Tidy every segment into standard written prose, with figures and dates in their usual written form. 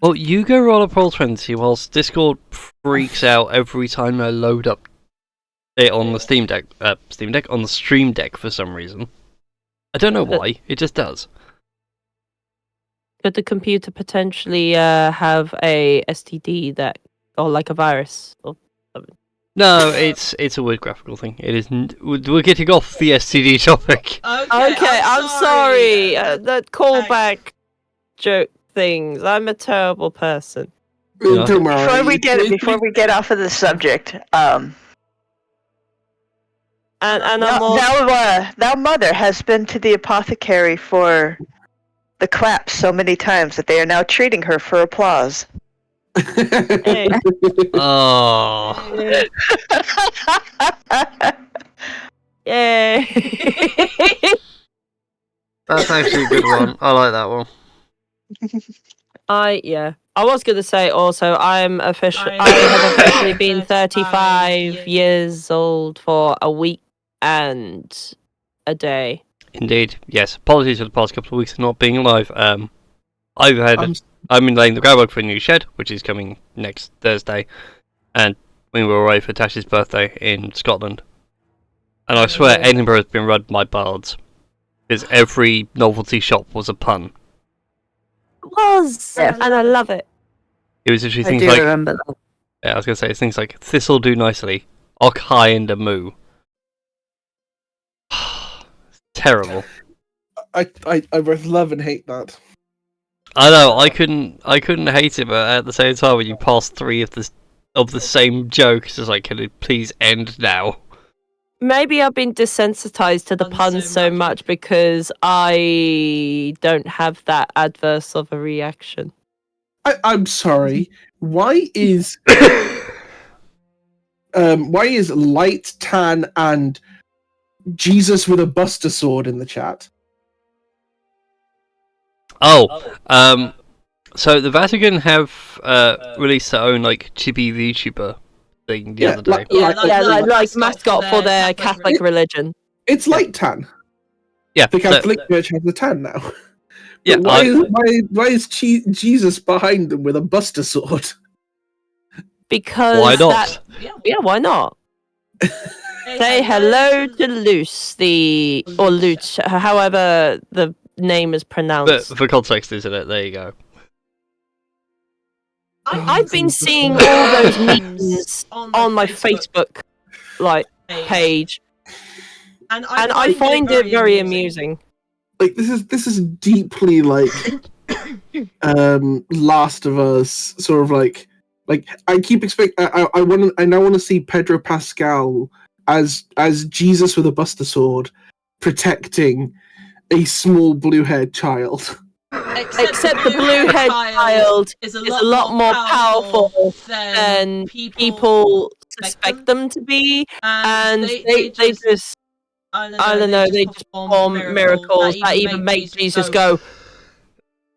Well, you go roll a roll 20 whilst Discord freaks out every time I load up it on the Steam Deck on the Stream Deck for some reason. I don't know why, it just does. Could the computer potentially have a STD that, or like a virus or something? No, it's a weird graphical thing. It is. We're getting off the STD topic. Okay, I'm sorry. That callback joke things. I'm a terrible person. Yeah. Don't worry. Before we get off of the subject, And I'm now Mother has been to the apothecary for the claps so many times that they are now treating her for applause. Hey. Oh. Yay! That's actually a good one. I like that one. I was gonna say also I have officially been 35 years old for a week and a day. Indeed, yes. Apologies for the past couple of weeks of not being alive. I've been laying the groundwork for a new shed, which is coming next Thursday, and we were away for Tash's birthday in Scotland. And I swear Edinburgh has been run by bards, because every novelty shop was a pun. It was, and I love it. It was literally I things do like, remember that. yeah, I was gonna say it's things like this'll do nicely, ock high and a moo. Terrible. I both love and hate that. I know, I couldn't hate it, but at the same time, when you pass 3 of the same joke, it's just like, can it please end now? Maybe I've been desensitized to the puns so much because I don't have that adverse of a reaction. I'm sorry. Why is light tan and Jesus with a buster sword in the chat? Oh, so the Vatican have released their own like chibi VTuber thing the other day. Like mascot for their Catholic religion. It's light tan. Yeah, The Catholic Church has the tan now. Yeah, why is Jesus behind them with a buster sword? Because why not? Why not? Say hello to Luce, or Luce, however the name is But pronounced. for context, isn't it? There you go. I've been seeing all those memes on my Facebook page, and I find it very amusing. Like this is deeply like Last of Us, sort of like I keep expecting. I now want to see Pedro Pascal as Jesus with a buster sword protecting a small blue-haired child. Except the blue-haired child is a lot more powerful than people suspect them to be, and they just, I don't know, they just perform miracles that even make Jesus go,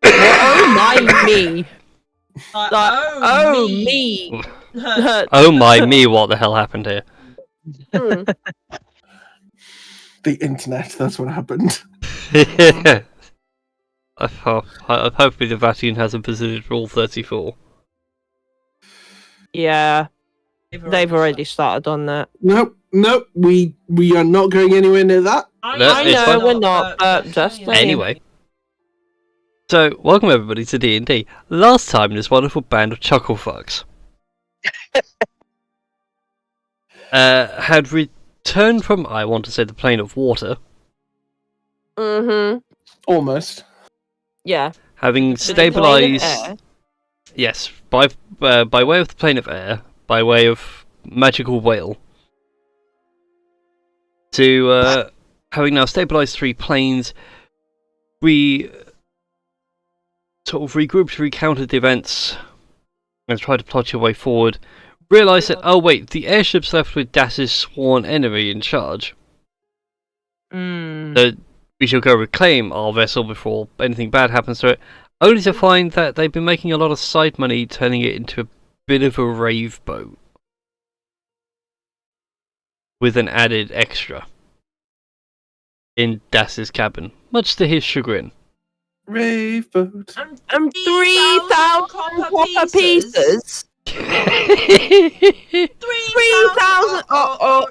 oh my me. Like, oh me. Oh my me, what the hell happened here? The internet, that's what happened. Hopefully the Vatican hasn't visited Rule 34. Yeah, they've already started on that. Nope, we are not going anywhere near that. I know we're not, but just anyway. So, welcome everybody to D&D. Last time, this wonderful band of chucklefucks had returned from, I want to say, the plane of water. Mm-hmm. Almost. Yeah. Having stabilized, yes, by way of the plane of air, by way of magical whale, to having now stabilized 3 planes, we sort of regrouped, recounted the events, and tried to plot your way forward. Realised that, oh wait, the airship's left with Das's sworn enemy in charge. So we shall go reclaim our vessel before anything bad happens to it, only to find that they've been making a lot of side money turning it into a bit of a rave boat. With an added extra in Das's cabin, much to his chagrin. Rave boat. And 3,000 copper pieces. 3,000,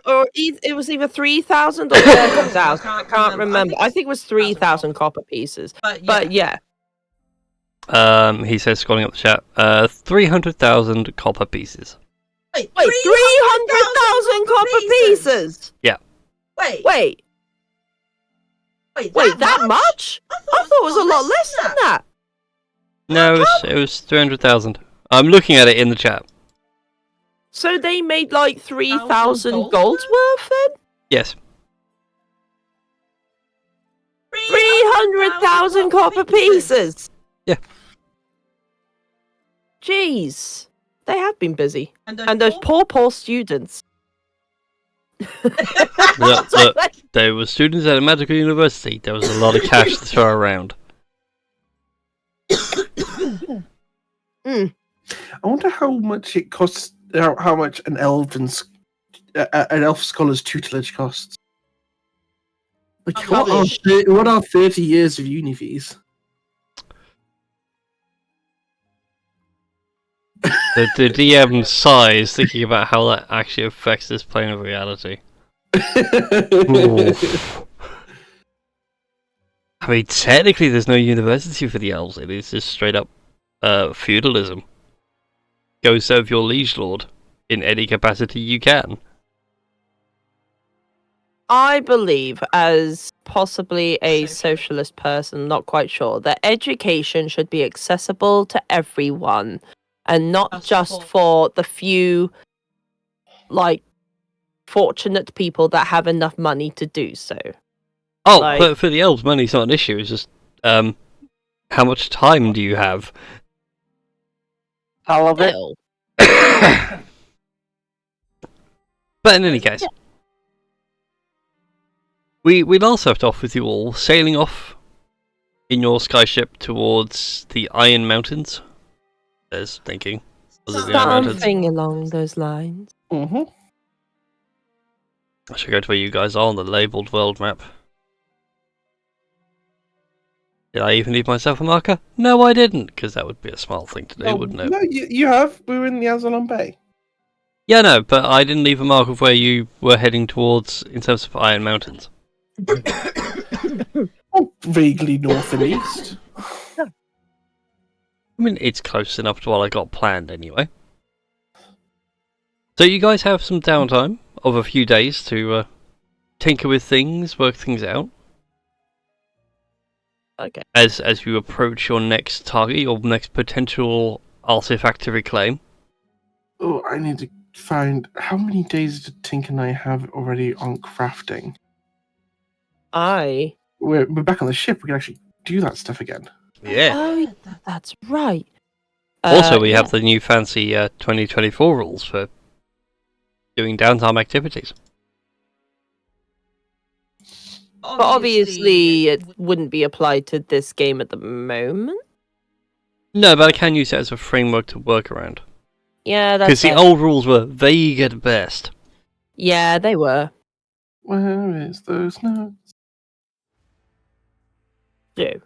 or it was either 3,000 or 30,000. I can't remember. I think it was 3,000 copper pieces. But yeah. He says, scrolling up the chat, 300,000 copper pieces. Wait, 300,000 copper pieces? Yeah. Wait, that much? I thought it was a lot less than that. No, it was 300,000. I'm looking at it in the chat. So they made like 3,000 golds worth then? Yes. 300,000 copper pieces? Yeah. Jeez. They have been busy. And those poor students. Look, there were students at a magical university. There was a lot of cash to throw around. I wonder how much it costs. How much an elf scholar's tutelage costs? Like, what are 30 years of uni fees? The DM sighs thinking about how that actually affects this plane of reality. Oof. I mean, technically there's no university for the elves. It is just straight up feudalism. Go serve your liege lord in any capacity you can. I believe, as possibly a socialist person, not quite sure, that education should be accessible to everyone and not just for the few, like, fortunate people that have enough money to do so. Oh, but for the elves, money's not an issue. It's just, how much time do you have? All of it. But in any case, we last left off with you all sailing off in your skyship towards the Iron Mountains. There's thinking. Something along those lines. Mm-hmm. I should go to where you guys are on the labelled world map. Did I even leave myself a marker? No, I didn't, because that would be a smart thing to do, wouldn't it? No, you have. We were in the Azalon Bay. Yeah, no, but I didn't leave a mark of where you were heading towards in terms of Iron Mountains. Oh, vaguely north and east. I mean, it's close enough to what I got planned anyway. So you guys have some downtime of a few days to tinker with things, work things out. Okay. As you approach your next target, your next potential artifact to reclaim. Oh, I need to find how many days did Tink and I have already on crafting. We're back on the ship. We can actually do that stuff again. Yeah. Oh, that's right. Also, we have the new fancy 2024 rules for doing downtime activities. But obviously, it wouldn't be applied to this game at the moment. No, but I can use it as a framework to work around. Yeah, that's because the old rules were vague at best. Yeah, they were. Where is those notes? Do.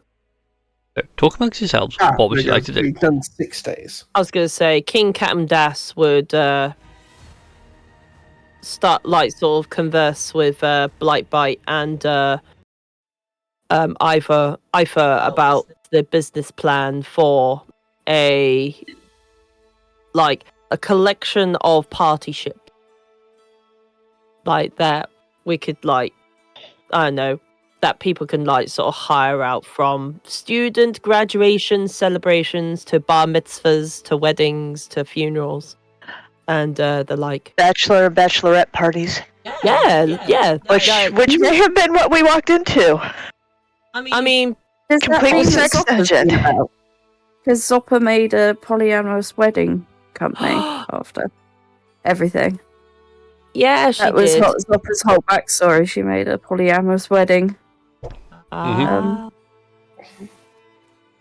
So, talk amongst yourselves. What would you like to do? We've done 6 days. I was going to say, King Captain Das would start, like, sort of converse with Blightbite and Ivor about the business plan for a collection of party ships. Like, that we could, like, I don't know, that people can, like, sort of hire out from student graduation celebrations to bar mitzvahs to weddings to funerals and the like. Bachelor and bachelorette parties. Yeah. Which may have been what we walked into. I mean, complete sex dungeon. Because Zoppa made a polyamorous wedding company after everything. Yeah, she that was did. Zoppa's whole backstory. She made a polyamorous wedding. Mm-hmm.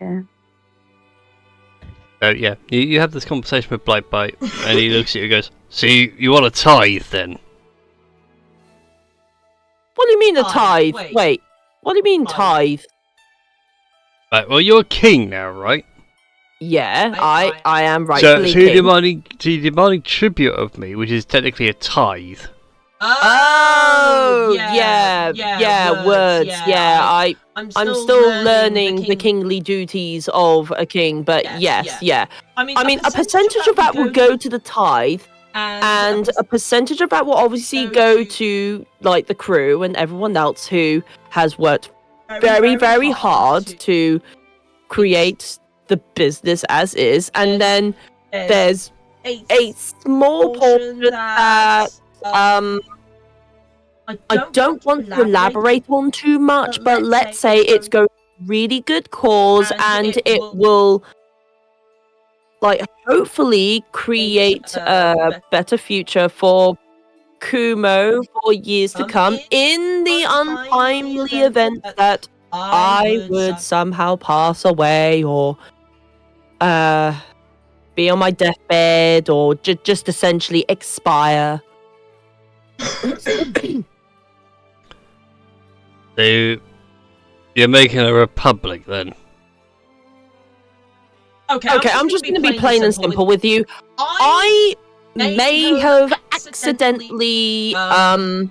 Yeah. Yeah, you have this conversation with Blightbite, and he looks at you and goes, "So you want a tithe then?" What do you mean a tithe? Wait, what do you mean tithe? Right, well, you're king now, right? Yeah, I am So rightfully you're king. demanding tribute of me, which is technically a tithe. Oh, yeah, words. Yeah, I'm still learning the kingly duties of a king, but yes. I mean, a percentage of that will go to the tithe, and a percentage of that will obviously go to like the crew and everyone else who has worked very, very hard to create the business as is, and then there's a small portion that I don't want to elaborate on too much, but let's say it's going to really good cause and it will like hopefully create a better future for Kumo for years to come in the untimely event that I would somehow pass away or be on my deathbed or just essentially expire. So you're making a republic then? Okay, I'm just going to be plain and simple with you. I may have accidentally done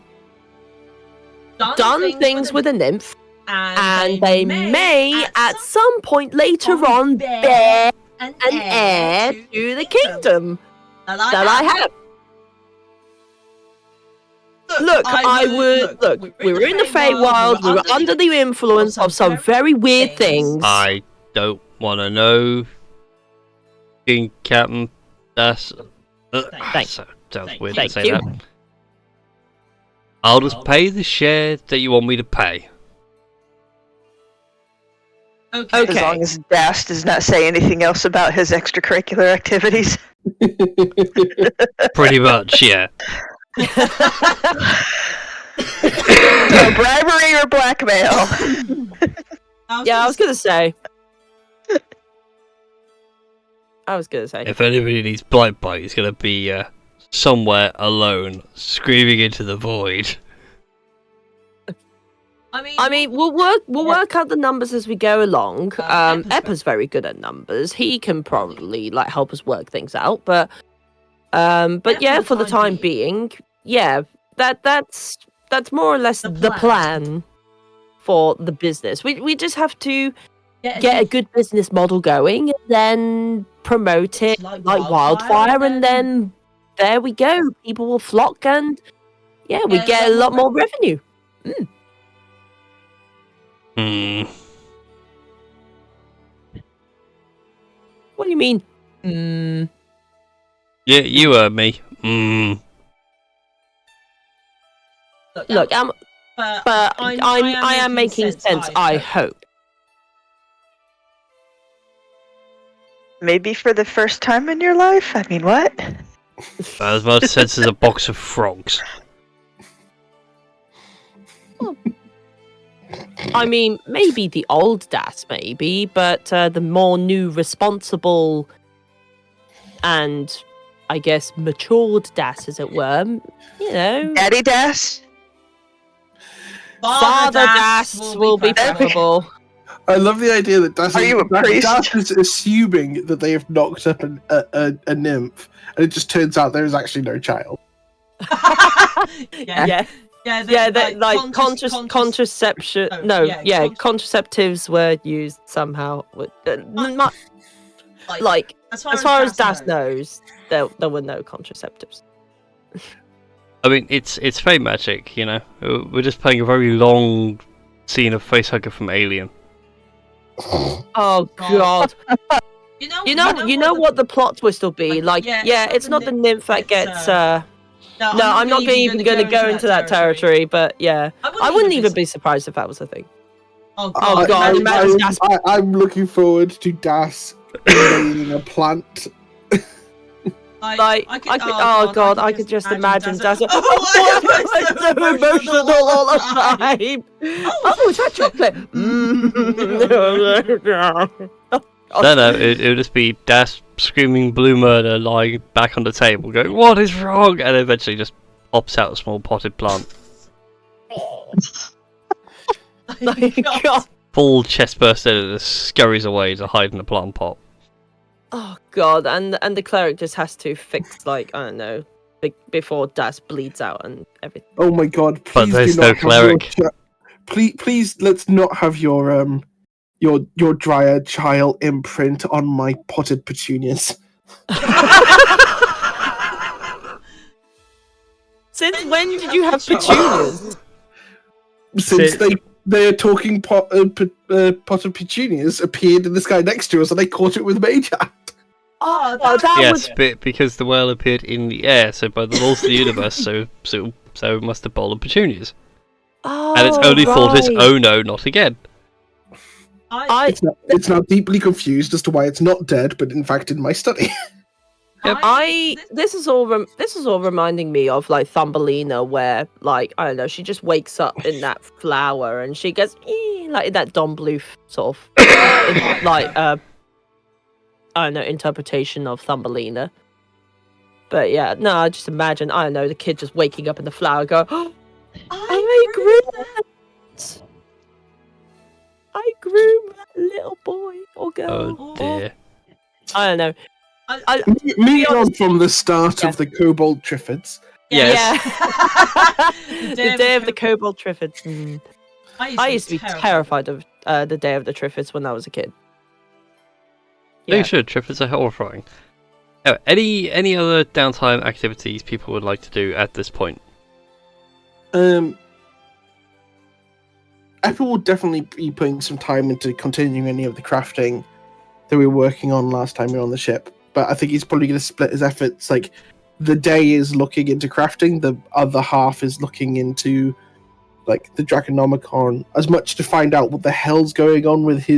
things with a nymph, and they may at some point later on bear an heir to the kingdom that I have. Look, we were in the Feywild, we were under the influence of some very weird things. I don't want to know. King Captain, that's... sounds weird to say that. I'll just pay the share that you want me to pay. Okay. As long as Das does not say anything else about his extracurricular activities. Pretty much, yeah. No bribery or blackmail. Yeah, I was gonna say. If anybody needs blight bite, it's gonna be somewhere alone, screaming into the void. I mean, we'll work out the numbers as we go along. Eppa's very good at numbers. He can probably like help us work things out. But yeah, for the time being, yeah, that's more or less the plan for the business. We just have to get a good business model going, and then promote it like wildfire, and then there we go. People will flock, and yeah, we get a lot more revenue. What do you mean? Yeah, you heard me. Look, but I am making sense. I hope. Maybe for the first time in your life? I mean, what? As much sense as a box of frogs. I mean, maybe the old Das, maybe, but the more new, responsible, and I guess matured Das, as it were, you know. Daddy Das? Father Das will be preferable. I love the idea that Das, Are you a priest? Das is assuming that they have knocked up a nymph, and it just turns out there is actually no child. Yeah, contraception. Contraceptives were used somehow. Like, as far as Das knows, there were no contraceptives. I mean, it's fey magic, you know. We're just playing a very long scene of Facehugger from Alien. Oh God! You know what the plot twist will be? Like, it's not the nymph that gets. No, I'm not even going to go into that territory. But yeah, I wouldn't even be surprised if that was a thing. Oh God! I'm looking forward to Das invading a plant. I could just imagine Das. I'm so emotional all the time. Oh, is that chocolate? No, it would just be Das screaming blue murder, lying back on the table, going, "What is wrong?" and eventually just pops out a small potted plant. God. full chest burst and it scurries away to hide in a plant pot. Oh god, and the cleric just has to fix, like, I don't know, before Das bleeds out and everything. Oh my god! But Please there's do no not have cleric. Please, let's not have your dryad child imprint on my potted petunias. Since when did you have petunias? Since their talking potted petunias appeared in the sky next to us, and they caught it with mage hand. Oh, that Yes, because the whale appeared in the air, so by the laws of the universe, so must a bowl of petunias. Oh, And its only thought is, right. oh no, not again. It's now deeply confused as to why it's not dead, but in fact in my study. This is all reminding me of like Thumbelina, where like I don't know, she just wakes up in that flower and she goes like in that Don Bluth sort of I don't know, interpretation of Thumbelina. But yeah, no, I just imagine, I don't know, the kid just waking up in the flower, go, oh, I grew that little boy or girl. Oh dear. I don't know. Moving on from the start of the Kobold Triffids. Yes. Yeah. the day of the Kobold Triffids. Mm. I used to be terrified of the day of the Triffids when I was a kid. Yeah. You should. Triffids are horrifying. Any other downtime activities people would like to do at this point? Apple will definitely be putting some time into continuing any of the crafting that we were working on last time we were on the ship. But I think he's probably going to split his efforts. Like, the day is looking into crafting, the other half is looking into, like, the Draconomicon, as much to find out what the hell's going on with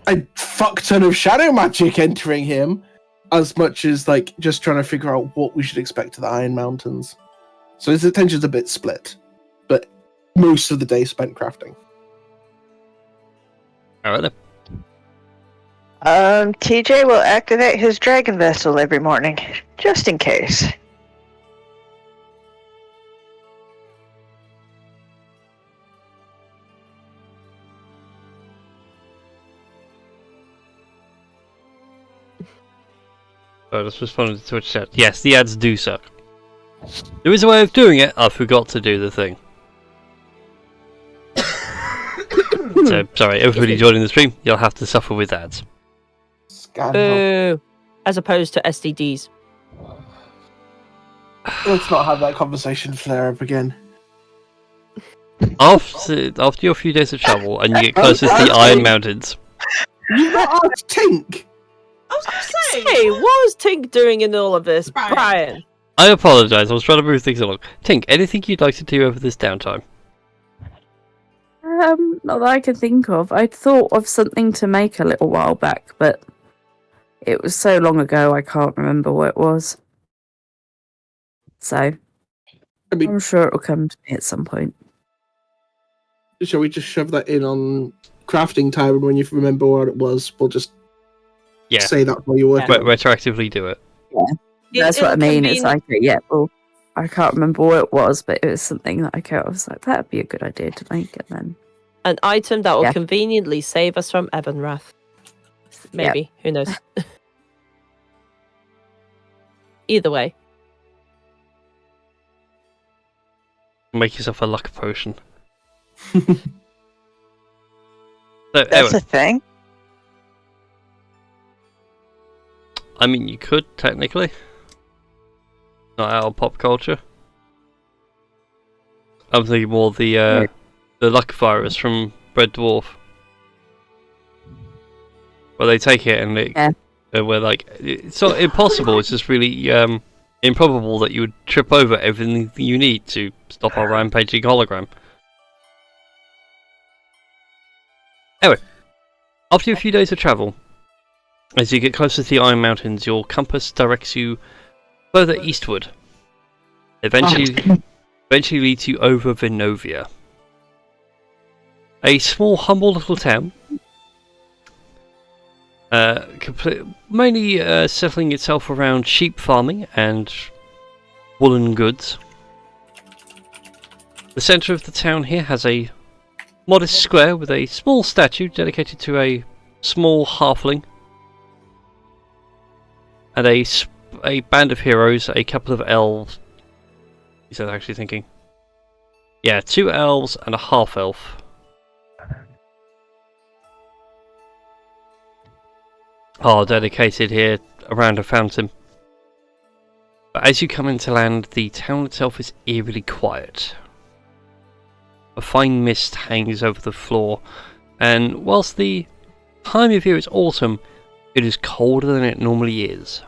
a fuck ton of shadow magic entering him, as much as, like, just trying to figure out what we should expect to the Iron Mountains. So his attention's a bit split, but most of the day spent crafting. Alright then. TJ will activate his dragon vessel every morning, just in case. I just responded to Twitch chat. Yes, the ads do suck. There is a way of doing it. I forgot to do the thing. So, sorry, everybody joining the stream, you'll have to suffer with ads. Boo. As opposed to STDs. Let's not have that conversation flare up again. After your few days of travel and you get closer to the Iron Mountains. You not asked Tink! I was going to say, what was Tink doing in all of this? Brian. I apologise, I was trying to move things along. Tink, anything you'd like to do over this downtime? Not that I can think of. I'd thought of something to make a little while back, but it was so long ago I can't remember what it was. So, I'm sure it'll come to me at some point. Shall we just shove that in on crafting time, and when you remember what it was, we'll just say that while you're working? Retroactively do it. Yeah, that's what I mean. It's like, well, I can't remember what it was, but it was something that I was like, that'd be a good idea to make, and then an item that will conveniently save us from Evanrath. Maybe. Who knows? Either way. Make yourself a luck potion. That's a thing? I mean, you could, technically. Not out of pop culture. I'm thinking more the luck virus from Red Dwarf. Where they take it and we're like, it's not impossible, it's just really improbable that you would trip over everything you need to stop our rampaging hologram. Anyway, after a few days of travel, as you get closer to the Iron Mountains, your compass directs you further eastward. Eventually leads you over Venovia. A small, humble little town. Mainly settling itself around sheep farming and woolen goods. The centre of the town here has a modest square with a small statue dedicated to a small halfling and a band of heroes, a couple of elves. He's actually thinking. Yeah, 2 elves and a half elf. Are dedicated here around a fountain. But as you come into land, the town itself is eerily quiet. A fine mist hangs over the floor, and whilst the time of year is autumn, it is colder than it normally is.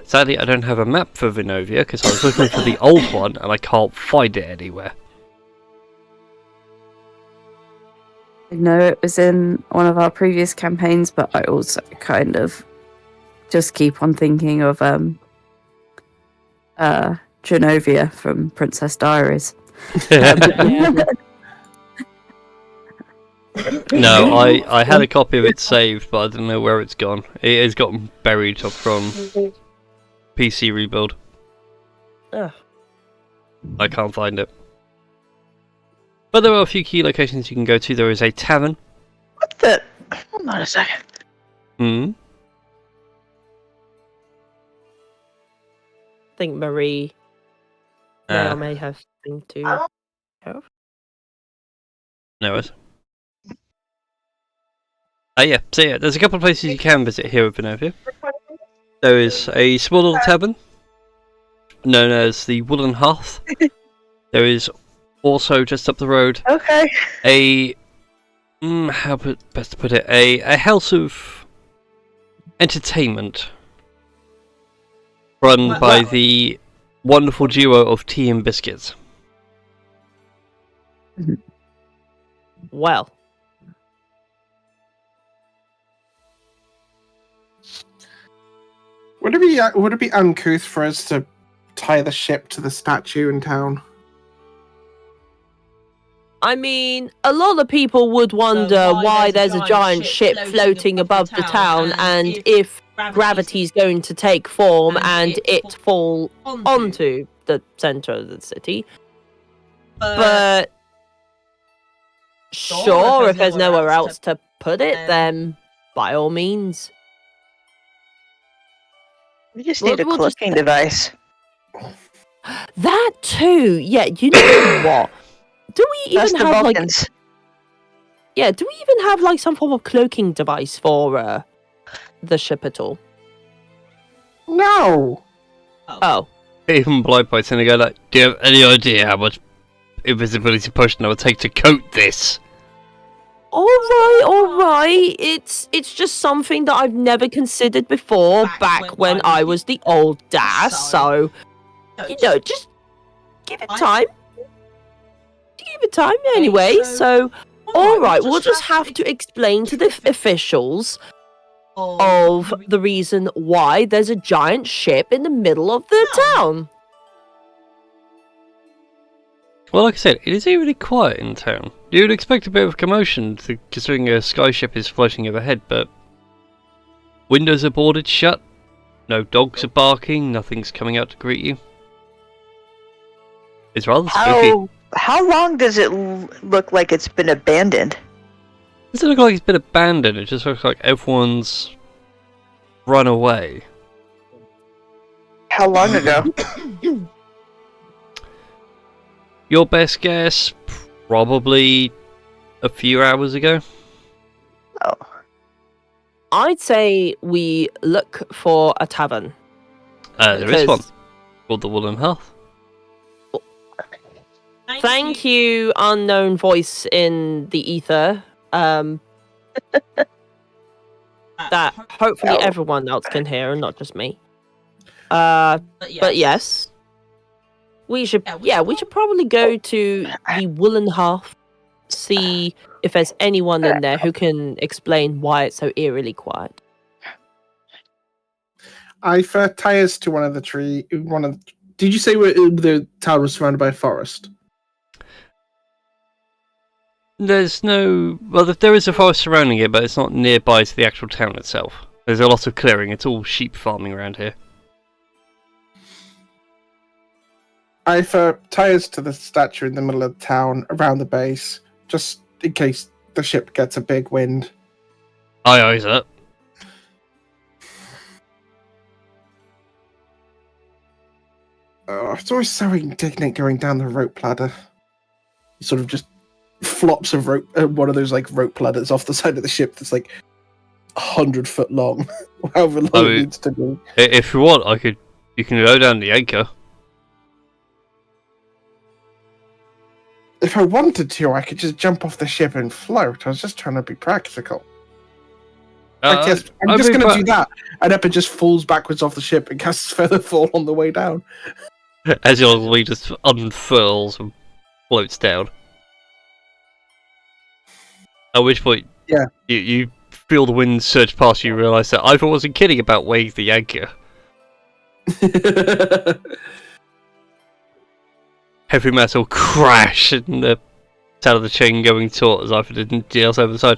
Sadly, I don't have a map for Vinovia because I was looking for the old one and I can't find it anywhere. I know it was in one of our previous campaigns, but I also kind of just keep on thinking of Genovia from Princess Diaries. No, I had a copy of it saved, but I don't know where it's gone. It has gotten buried from PC rebuild. Ugh. I can't find it. But there are a few key locations you can go to. There is a tavern. What the? Hold on a second. Hmm. I think Marie may have something to have. No worries. Yeah, so yeah, there's a couple of places you can visit here at Vinovia. There is a small little tavern known as the Woolen Hearth. There is also just up the road Okay. how best to put it, a house of entertainment run by the wonderful duo of Tea and Biscuits. Well. Would it be uncouth for us to tie the ship to the statue in town? I mean, a lot of people would wonder why there's a giant ship floating above the town, and if gravity's going to take form and it fall onto the center of the city. But sure, if there's nowhere else to put it, then by all means. We just need a cloaking device. That too. Yeah, you know what? Do we That's even the have Vulcans. do we even have like some form of cloaking device for the ship at all? No. Oh. Even Blind Bites and they go like, do you have any idea how much invisibility potion it would take to coat this? All right. It's just something that I've never considered before back when I was the old dass, so you know, just give it time. Give it time anyway, so alright, we'll just have to explain to the officials of the reason why there's a giant ship in the middle of the town. Well, like I said, it is eerily quiet in town. You would expect a bit of commotion, considering a skyship is floating overhead, but windows are boarded shut, no dogs are barking, nothing's coming out to greet you. It's rather spooky. How long does it look like it's been abandoned? It doesn't look like it's been abandoned, it just looks like everyone's run away. How long ago? Your best guess, probably a few hours ago. Oh. I'd say we look for a tavern. There is one, called the Woolen Hearth. Thank you, unknown voice in the ether. That hopefully everyone else can hear and not just me. But yes. We should probably go to the Woolen Hearth, see if there's anyone in there who can explain why it's so eerily quiet. I tie us to one of the tree. Did you say the town was surrounded by a forest? There's no... Well, there is a forest surrounding it, but it's not nearby to the actual town itself. There's a lot of clearing. It's all sheep farming around here. I've tied us to the statue in the middle of the town around the base, just in case the ship gets a big wind. Aye, sir. It's always so indignant going down the rope ladder. He sort of just flops a rope, one of those like rope ladders off the side of the ship that's like 100 foot long, however long it needs to be. If you want, you can go down the anchor. If I wanted to, I could just jump off the ship and float. I was just trying to be practical. I'm just going to do that. And Eppa just falls backwards off the ship and casts Featherfall on the way down. As your lead just unfurls and floats down. At which point, yeah, you feel the wind surge past you, realise that Ivor wasn't kidding about weighing the anchor. Heavy metal crash and the sound of the chain going taut as Ivor didn't yells over the side.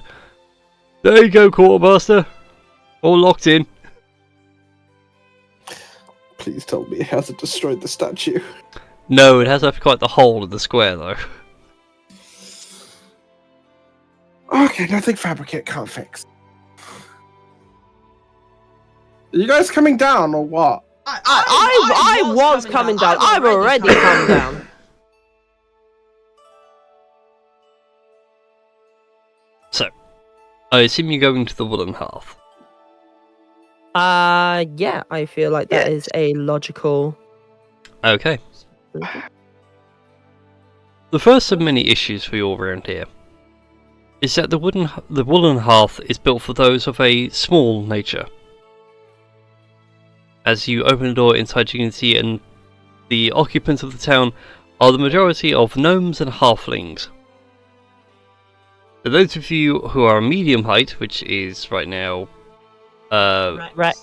There you go, quartermaster. All locked in. Please tell me it hasn't destroyed the statue. No, it has quite the hole in the square though. Okay, nothing Fabricate can't fix. Are you guys coming down or what? I was coming down. I've already come down. So, I assume you're going to the wooden hearth. Yeah, I feel like that is a logical. Okay. The first of many issues for you all around here is that the wooden hearth is built for those of a small nature. As you open the door inside, you can see and the occupants of the town are the majority of gnomes and halflings. For those of you who are medium height, which is right now Rex,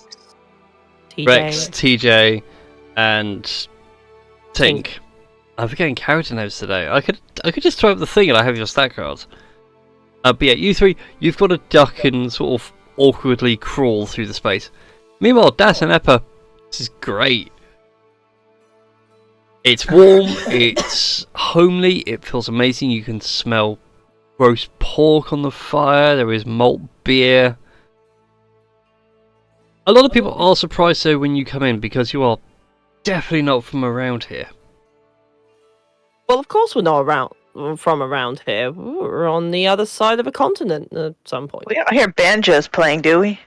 TJ, and Tink. I'm forgetting character names today. I could just throw up the thing and I have your stat cards. But yeah, you three, you've got to duck and sort of awkwardly crawl through the space. Meanwhile, Das and Eppa, this is great. It's warm, it's homely, it feels amazing. You can smell roast pork on the fire, there is malt beer. A lot of people are surprised though when you come in because you are definitely not from around here. Well, of course we're not from around here. We're on the other side of a continent at some point. We don't hear banjos playing, do we?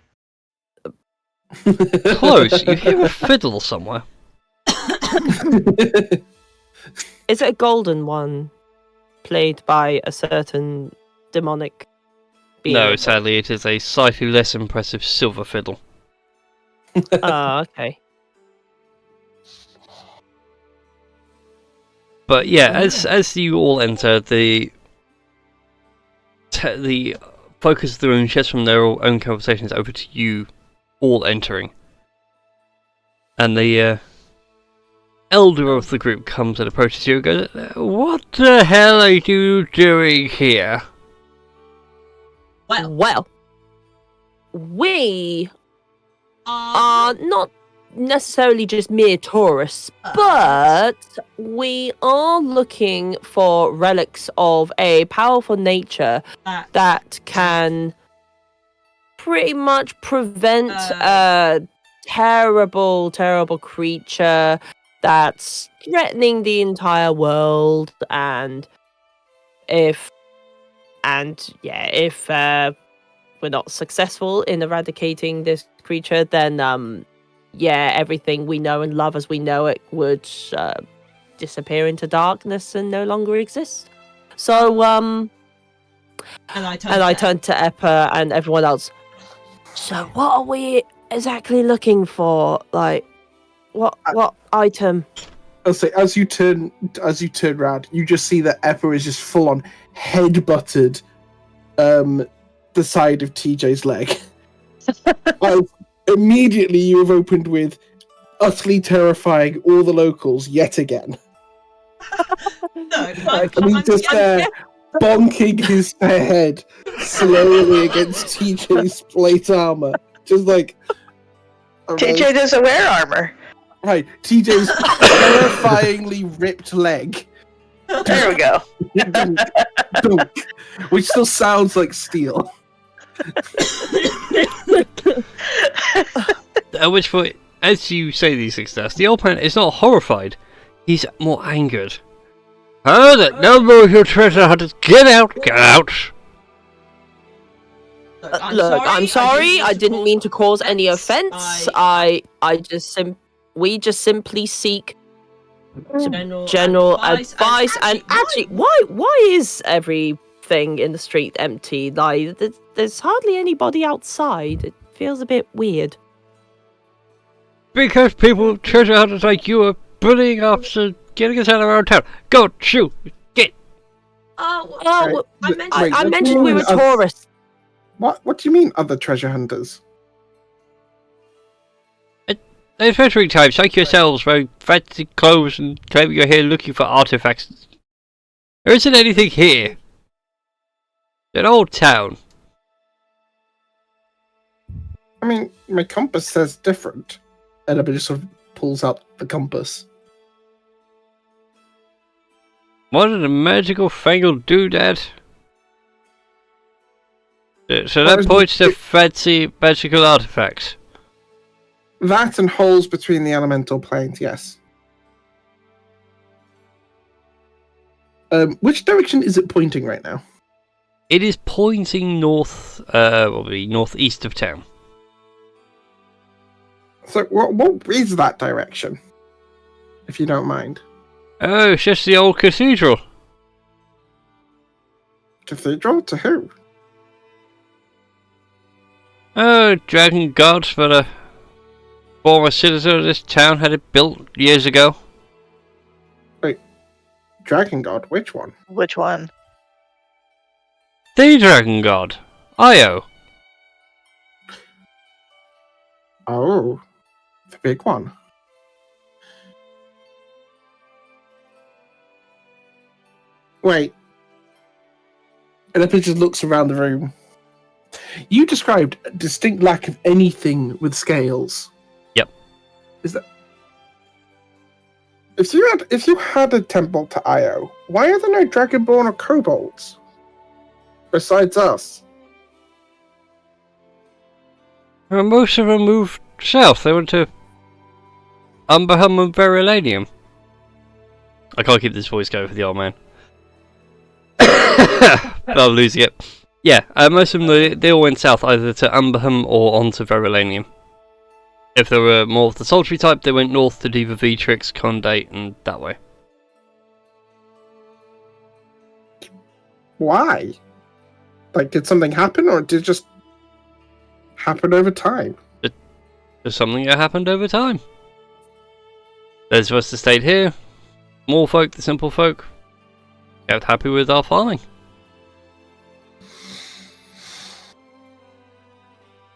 Close. You hear a fiddle somewhere. Is it a golden one played by a certain demonic being? No, sadly it is a slightly less impressive silver fiddle. Okay. But yeah, as you all enter, the focus of the room shifts from their own conversations over to you all entering. And the elder of the group comes and approaches you and goes, "What the hell are you doing here?" Well, we are not necessarily just mere tourists, but we are looking for relics of a powerful nature that can pretty much prevent a terrible creature that's threatening the entire world. And if we're not successful in eradicating this creature, then everything we know and love as we know it would disappear into darkness and no longer exist. So, and I turned to Eppa and everyone else. So, what are we exactly looking for? Like, what item? I'll say as you turn around, you just see that Eppa is just full on headbutted the side of TJ's leg. Immediately you have opened with utterly terrifying all the locals yet again. He's just bonking his head slowly against TJ's plate armor. Just like... TJ doesn't wear armor. Right, TJ's terrifyingly ripped leg. There we go. Dunk, dunk, which still sounds like steel. At which point, as you say these things, the old man is not horrified. He's more angered. Oh, that no more of your treasure hunters! Get out! Get out! Look, I'm sorry. I didn't mean to cause any offense. We just simply seek general advice. And actually, why is everything in the street empty? Like, there's hardly anybody outside. It feels a bit weird. Because people, treasure hunters like you, are bullying us and getting us out of our town. Go, shoot, get. Oh, Wait, I what mentioned do we you were mean tourists. What do you mean, other treasure hunters? Those veteran types like yourselves wearing fancy clothes and claiming you're here looking for artifacts. There isn't anything here. It's an old town. I mean, my compass says different. And Ebba just sort of pulls out the compass. What a magical fangled doodad. So What that is points to it? fancy magical artifacts. That and holes between the elemental planes, yes. Which direction is it pointing right now? It is pointing north, probably northeast of town. So, what is that direction? If you don't mind. Oh, it's just the old cathedral. Cathedral? To who? Oh, dragon gods for the former citizen of this town had it built years ago. Wait. Dragon God? Which one? Which one? The dragon god, Io. Oh. The big one. Wait. And Epi just looks around the room. You described a distinct lack of anything with scales. Yep. Is that... If you had a temple to Io, why are there no Dragonborn or kobolds? Besides us. Well, most of them moved south. They went to Umberham and Verilanium. I can't keep this voice going for the old man. I'm losing it. Yeah, most of them, they all went south, either to Umberham or on to Verilanium. If they were more of the sultry type, they went north to Diva Vitrix, Condate, and that way. Why? Like, did something happen, or did it just happen over time? There's something that happened over time. Those of us that stayed here, more folk, the simple folk, kept happy with our farming.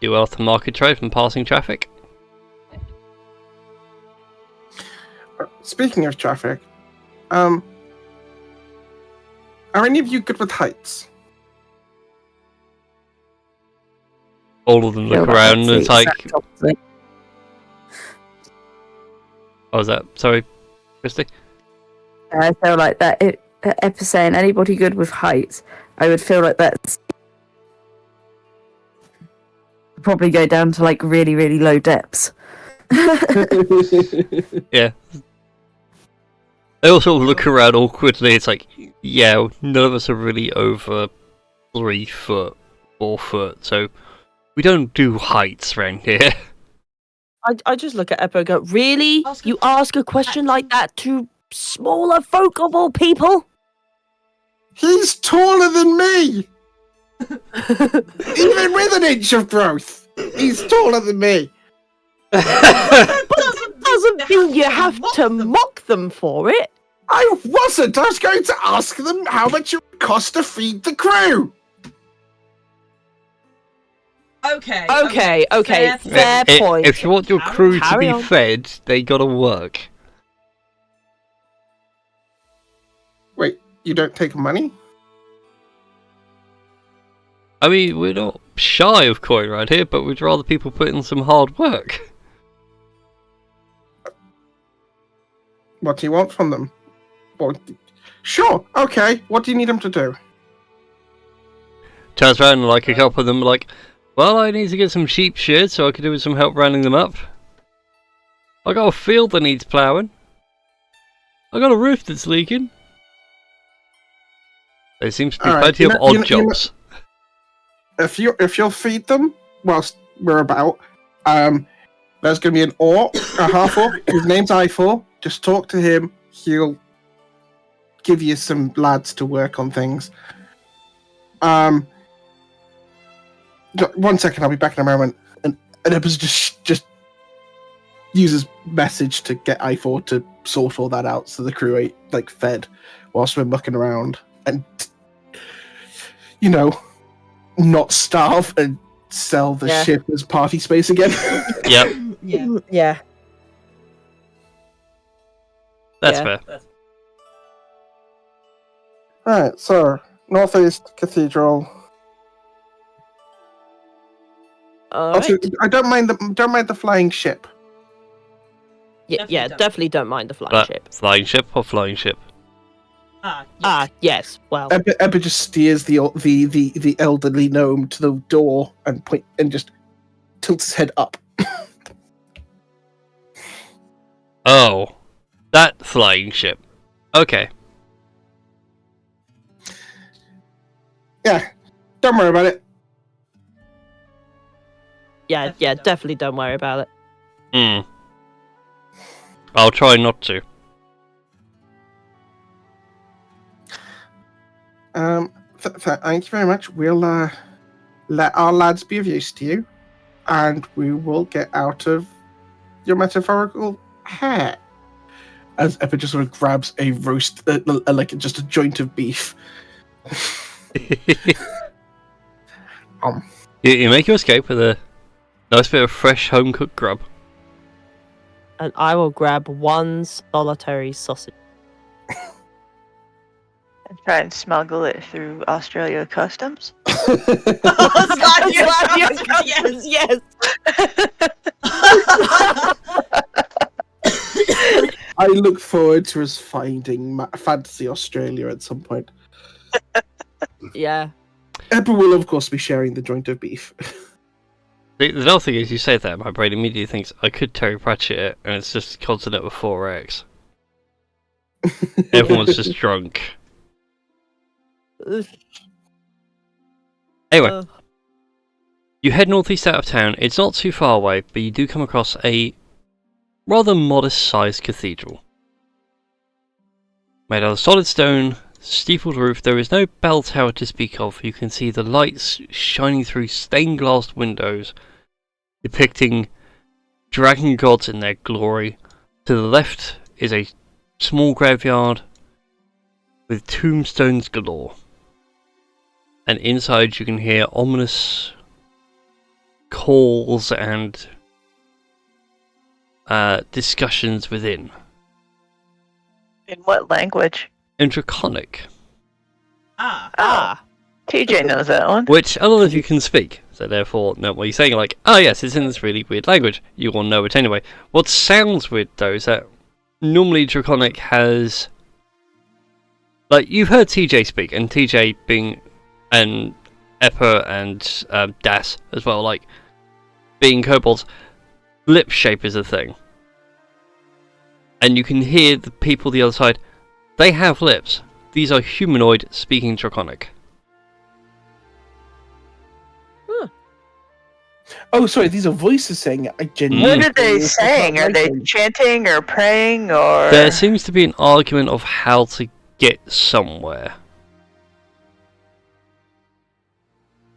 Do well to market trade from passing traffic. Speaking of traffic, are any of you good with heights? All of them look Feel around and that's it's the like, exact opposite. what was that? Sorry, Christy? I feel like that. Epi saying anybody good with heights, I would feel like that's probably go down to like really, really low depths. Yeah. They also look around awkwardly. It's like, yeah, none of us are really over 3 foot, 4 foot, so we don't do heights around here. I just look at Eppo and go, really? You ask a question like that to smaller folk of all people? He's taller than me! Even with an inch of growth! He's taller than me! Doesn't mean you have to mock them for it. I wasn't! I was going to ask them how much it would cost to feed the crew! Okay. Yeah, Fair point. If you want your crew to Carry be on. fed, they gotta work. Wait, you don't take money? I mean, we're not shy of coin right here, but we'd rather people put in some hard work. What do you want from them? Well, sure, okay. What do you need them to do? Turns around and like a couple of them are like, well, I need to get some sheep sheared so I could do with some help rounding them up. I got a field that needs ploughing. I got a roof that's leaking. There seems to be plenty of odd jobs. If you'll feed them whilst we're about, there's going to be a half orc. His name's Eiffel. Just talk to him. He'll give you some lads to work on things. 1 second, I'll be back in a moment. And Ebbers just uses message to get Eiffel to sort all that out, so the crew ain't like fed whilst we're mucking around, and not starve and sell the ship as party space again. Yep. Yeah. That's fair. Alright, so Northeast Cathedral. Also, I don't mind the flying ship. Yeah, definitely don't mind the flying ship. Flying ship or flying ship? Yes. Well, Ebba just steers the elderly gnome to the door and just tilts his head up. Oh, that flying ship. Okay. Yeah, don't worry about it. Yeah, definitely don't worry about it. I'll try not to. Thank you very much. We'll let our lads be of use to you, and we will get out of your metaphorical hair. As Epic just sort of grabs a roast, like just a joint of beef. You make your escape with a nice bit of fresh home-cooked grub. And I will grab one solitary sausage. And try and smuggle it through Australia customs. Yes. I look forward to us finding Fantasy Australia at some point. Yeah. Ebba will, of course, be sharing the joint of beef. The other thing is, you say that, my brain immediately thinks, I could Terry Pratchett it, and it's just a continent with 4X. Everyone's just drunk. Anyway, you head northeast out of town. It's not too far away, but you do come across a rather modest-sized cathedral. Made out of solid stone, steepled roof. There is no bell tower to speak of. You can see the lights shining through stained glass windows, depicting dragon gods in their glory. To the left is a small graveyard with tombstones galore. And inside you can hear ominous calls and discussions within. In what language? In Draconic. TJ knows that one. Which a lot of you can speak, so therefore know what you're saying. Like, oh yes, it's in this really weird language. You will know it anyway. What sounds weird though is that normally Draconic has, like, you've heard TJ speak, and TJ being, and Eppa and Das as well, like, being kobolds, lip shape is a thing. And you can hear the people the other side, they have lips. These are humanoid speaking Draconic. Oh, sorry, these are voices saying it. What are they saying? Are they chanting or praying or... There seems to be an argument of how to get somewhere.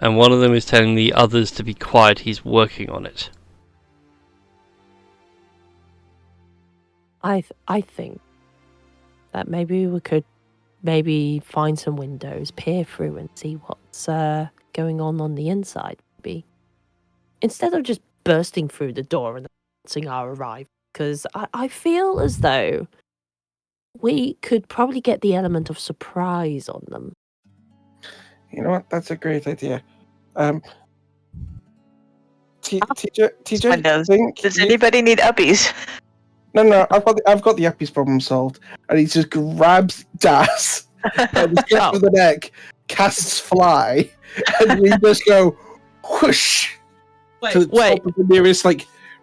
And one of them is telling the others to be quiet, he's working on it. I think that maybe we could find some windows, peer through and see what's going on the inside, maybe. Instead of just bursting through the door and announcing our arrival. Because I feel as though we could probably get the element of surprise on them. You know what? That's a great idea. TJ, Does anybody need uppies? No, I've got the Epi's problem solved. And he just grabs Das by the scruff of the neck, casts Fly, and we just go whoosh to the top of the nearest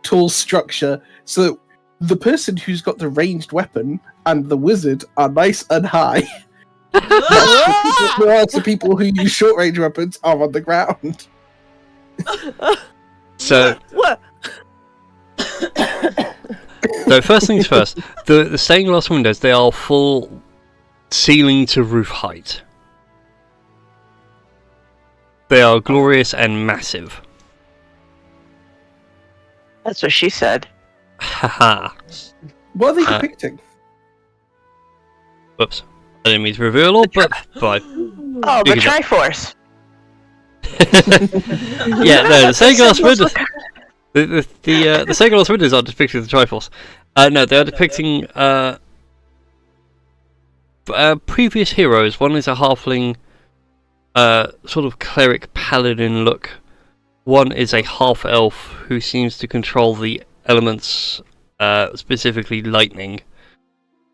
tall structure, so that the person who's got the ranged weapon and the wizard are nice and high. Whereas the people who use short range weapons are on the ground. So, so first things first, the stained glass windows, they are full ceiling to roof height. They are glorious and massive. That's what she said. Haha. What are they depicting? Whoops. I didn't mean to reveal all, but fine. Oh, the Triforce. Yeah, no, the stained glass windows. The stained glass windows are depicting the Triforce. No, they are depicting previous heroes. One is a halfling, sort of cleric paladin look. One is a half elf who seems to control the elements, specifically lightning.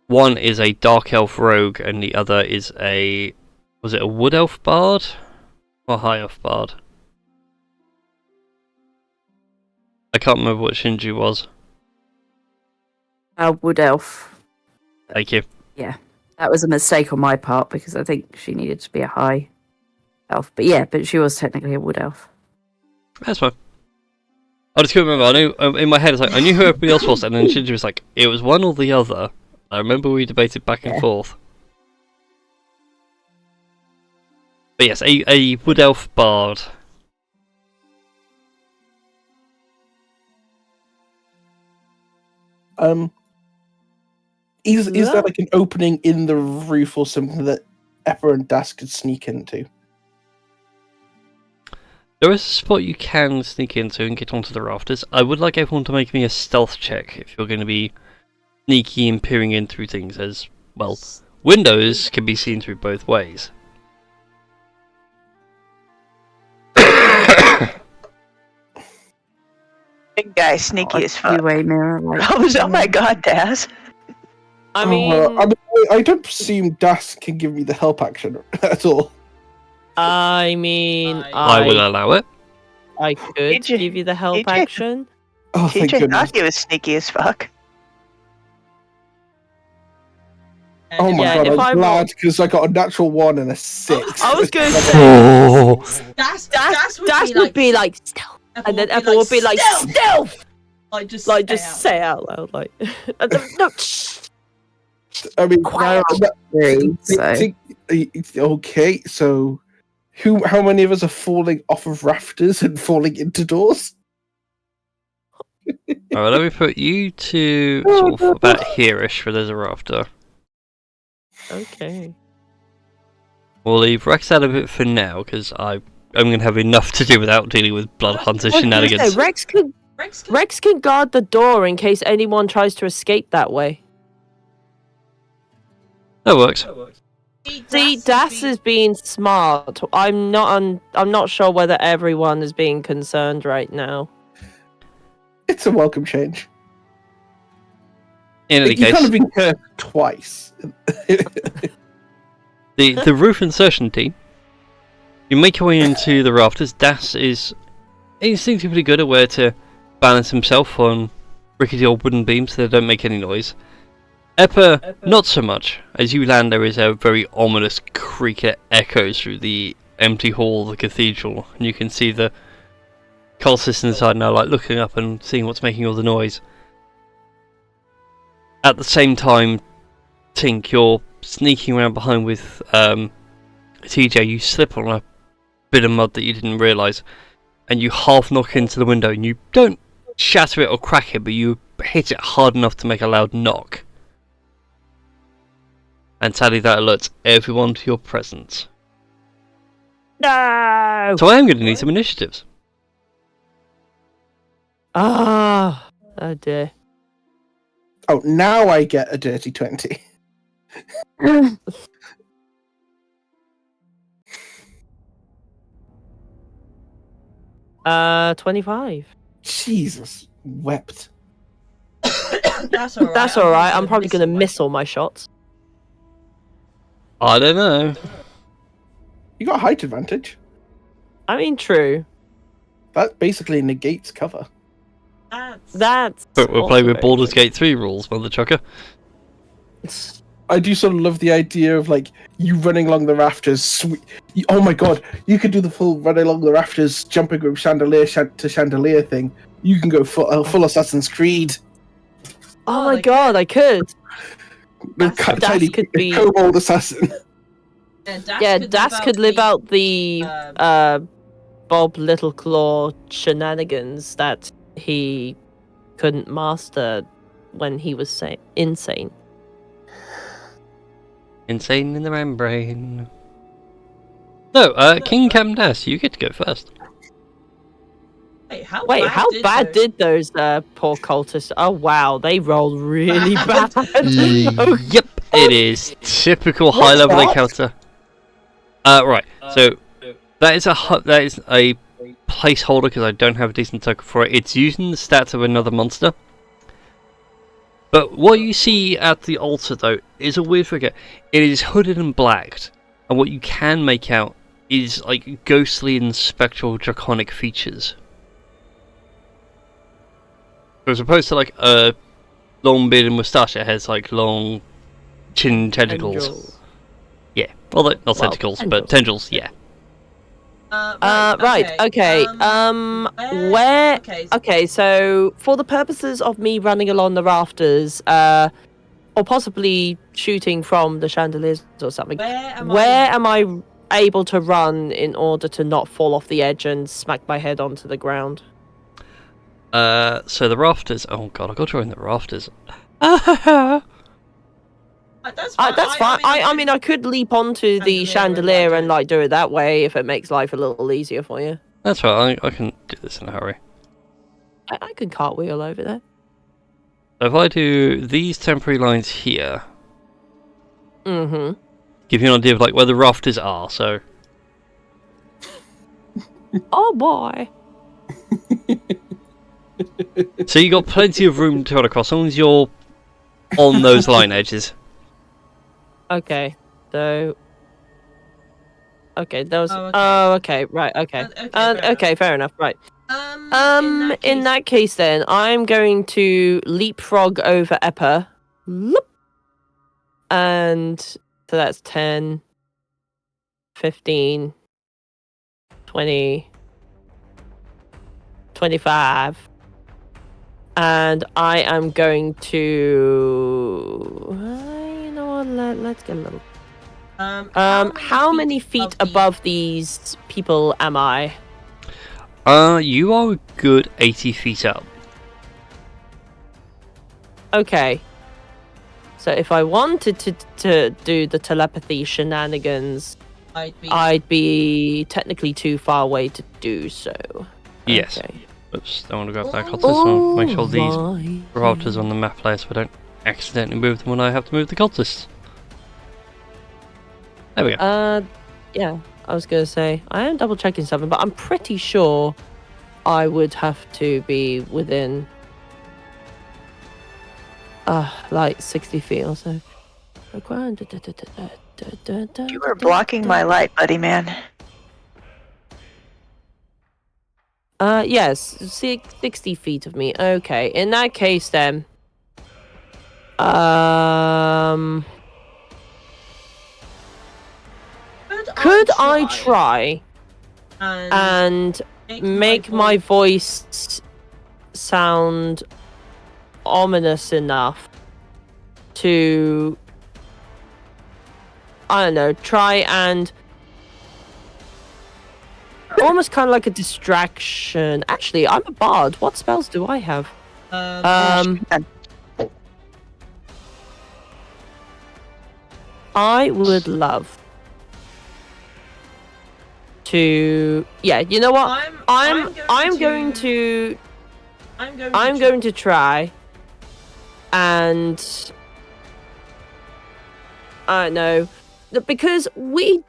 One is a dark elf rogue, and the other is was it a wood elf bard or high elf bard? I can't remember what Shinju was. Wood elf. Thank you. Yeah, that was a mistake on my part because I think she needed to be a high elf. But yeah, but she was technically a wood elf. That's fine. I just couldn't remember. I knew in my head, it's like I knew who everybody else was, and then Shinji was like, it was one or the other. I remember we debated back and forth. But yes, a wood elf bard. Is there like an opening in the roof or something that Eppa and Das could sneak into? There is a spot you can sneak into and get onto the rafters. I would like everyone to make me a stealth check if you're going to be sneaky and peering in through things, as, well, windows can be seen through both ways. Big guy, sneaky as fuck. Two-way mirror. Oh my god, Das. I mean, I don't presume Das can give me the help action at all. I will allow it. I could give you the help action. Oh, thank TJ goodness. thought he was sneaky as fuck. Oh my Yeah, god, if I I'm glad because I got a natural 1 and a 6. I was going to say, Oh. Dash would be like stealth, and then Eppa would be like stealth. Just say it out loud, like no. I mean, Quiet. okay, so how many of us are falling off of rafters and falling into doors? Alright, let me put you to sort of about here-ish where there's a rafter. Okay. We'll leave Rex out of it for now, because I'm going to have enough to do without dealing with Blood Hunter shenanigans. Rex can guard the door in case anyone tries to escape that way. That works. See, Das is being smart. I'm not sure whether everyone is being concerned right now. It's a welcome change. In any You've case, kind of been cursed twice. the roof insertion team, you make your way into the rafters. Das is instinctively good at where to balance himself on rickety old wooden beams so they don't make any noise. Eppa, not so much. As you land, there is a very ominous creak that echoes through the empty hall of the cathedral, and you can see the cultists inside now, like looking up and seeing what's making all the noise. At the same time, Tink, you're sneaking around behind with TJ. You slip on a bit of mud that you didn't realise, and you half knock into the window, and you don't shatter it or crack it, but you hit it hard enough to make a loud knock. And sadly that alerts everyone to your presence. No! So I am going to need some initiatives. Oh dear. Oh, now I get a dirty 20. 25. Jesus wept. That's all right. I'm probably going to miss all my shots. I don't know. You got height advantage. I mean, true. That basically negates cover. That's. But we're also playing with very Baldur's true. Gate 3 rules, mother chucker. I do sort of love the idea of like you running along the rafters. Oh my god, you could do the full running along the rafters, jumping from chandelier to chandelier thing. You can go full Assassin's Creed. Oh my god, I could. Tiny could be- kobold assassin. Yeah, Das could live out the Bob Littleclaw shenanigans that he couldn't master when he was insane. Insane in the membrane. No, King Camdas, you get to go first. Wait, how bad did those poor cultists? Oh wow, they rolled really bad. Yep, it is typical high-level that? encounter. Right. So that is a placeholder because I don't have a decent token for it. It's using the stats of another monster. But what you see at the altar, though, is a weird figure. It is hooded and blacked, and what you can make out is like ghostly and spectral draconic features. As opposed to like a long beard and moustache, it has like long chin tentacles. Yeah, well, not tentacles, but tendrils. Yeah. Right. Okay. Where? Okay. So, for the purposes of me running along the rafters, or possibly shooting from the chandeliers or something, where am I able to run in order to not fall off the edge and smack my head onto the ground? So the rafters. Oh god, I got to join the rafters. That's fine. I mean, I could leap onto the chandelier and like do it that way if it makes life a little easier for you. That's right. I can do this in a hurry. I can cartwheel over there. So if I do these temporary lines here, give you an idea of like where the rafters are. So. Oh boy. So you got plenty of room to run across, as long as you're on those line edges. Okay, so... Okay, that was... Oh, okay, right, okay. Okay, fair enough, right. In that case then, I'm going to leapfrog over Eppa. And... So that's 10... 15... 20... 25... And I am going to... you know what? Let's get a little... how many feet above these people am I? You are a good 80 feet up. Okay. So if I wanted to do the telepathy shenanigans, I'd be technically too far away to do so. Yes. Okay. Oops, I want to grab that cultist. Make sure these rafters on the map layer so I don't accidentally move them when I have to move the cultists. There we go. Yeah, I was going to say, I am double checking something, but I'm pretty sure I would have to be within, like 60 feet or so. You were blocking my light, buddy man. Yes, 60 feet of me. Okay, in that case then, could I try and make my voice sound ominous enough to, I don't know, try and almost kind of like a distraction. Actually, I'm a bard. What spells do I have? I would love to. Yeah, you know what? I'm going to try, and I don't know. Because we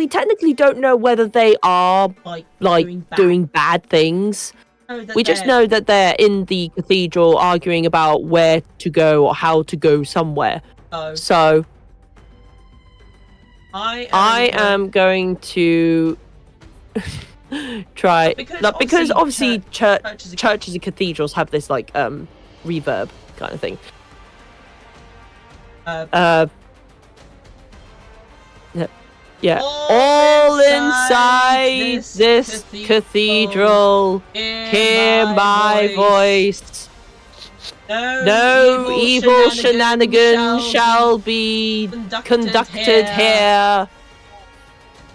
technically don't know whether they are like doing bad things. We just know that they're in the cathedral arguing about where to go or how to go somewhere. So I am going to try, because obviously churches and cathedrals have this like reverb kind of thing. Yeah. All inside this cathedral, hear my voice. No evil shenanigans shall be conducted here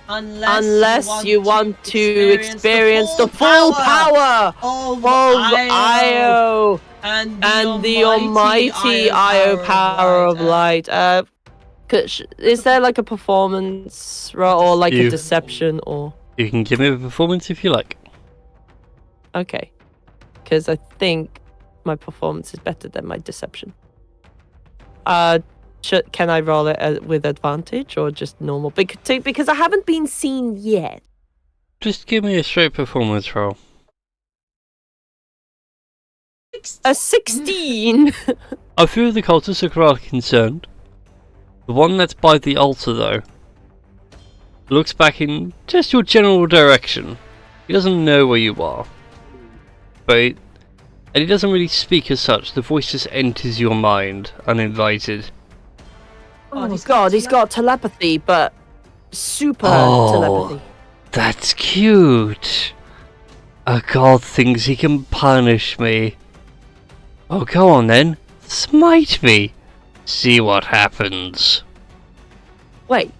unless you want to experience the full power of Io and the almighty Io power of light. Is there like a performance or like a deception or? You can give me a performance if you like. Okay, because I think my performance is better than my deception. Can I roll it with advantage or just normal? Because I haven't been seen yet. Just give me a straight performance roll. A 16. A few of the cultists are rather concerned. The one that's by the altar, though, looks back in just your general direction. He doesn't know where you are. And he doesn't really speak as such. The voice just enters your mind, uninvited. Oh god, he's got telepathy, but super telepathy. That's cute. A god thinks he can punish me. Oh, go on then. Smite me. See what happens. Wait,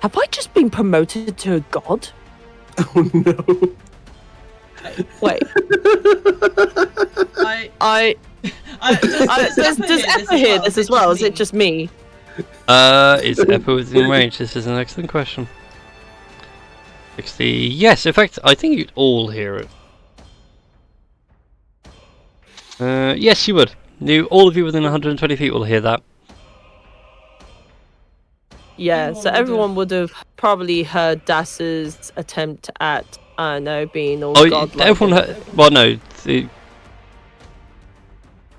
have I just been promoted to a god? Oh no. Wait. Does Eppa hear this as well? Is it just me? Is Eppa within range? This is an excellent question. 60. Yes, in fact, I think you'd all hear it. Yes, you would. All of you within 120 feet will hear that. Yeah, so everyone would have probably heard Das's attempt at, I don't know, being all godlike. Everyone heard. Well, no.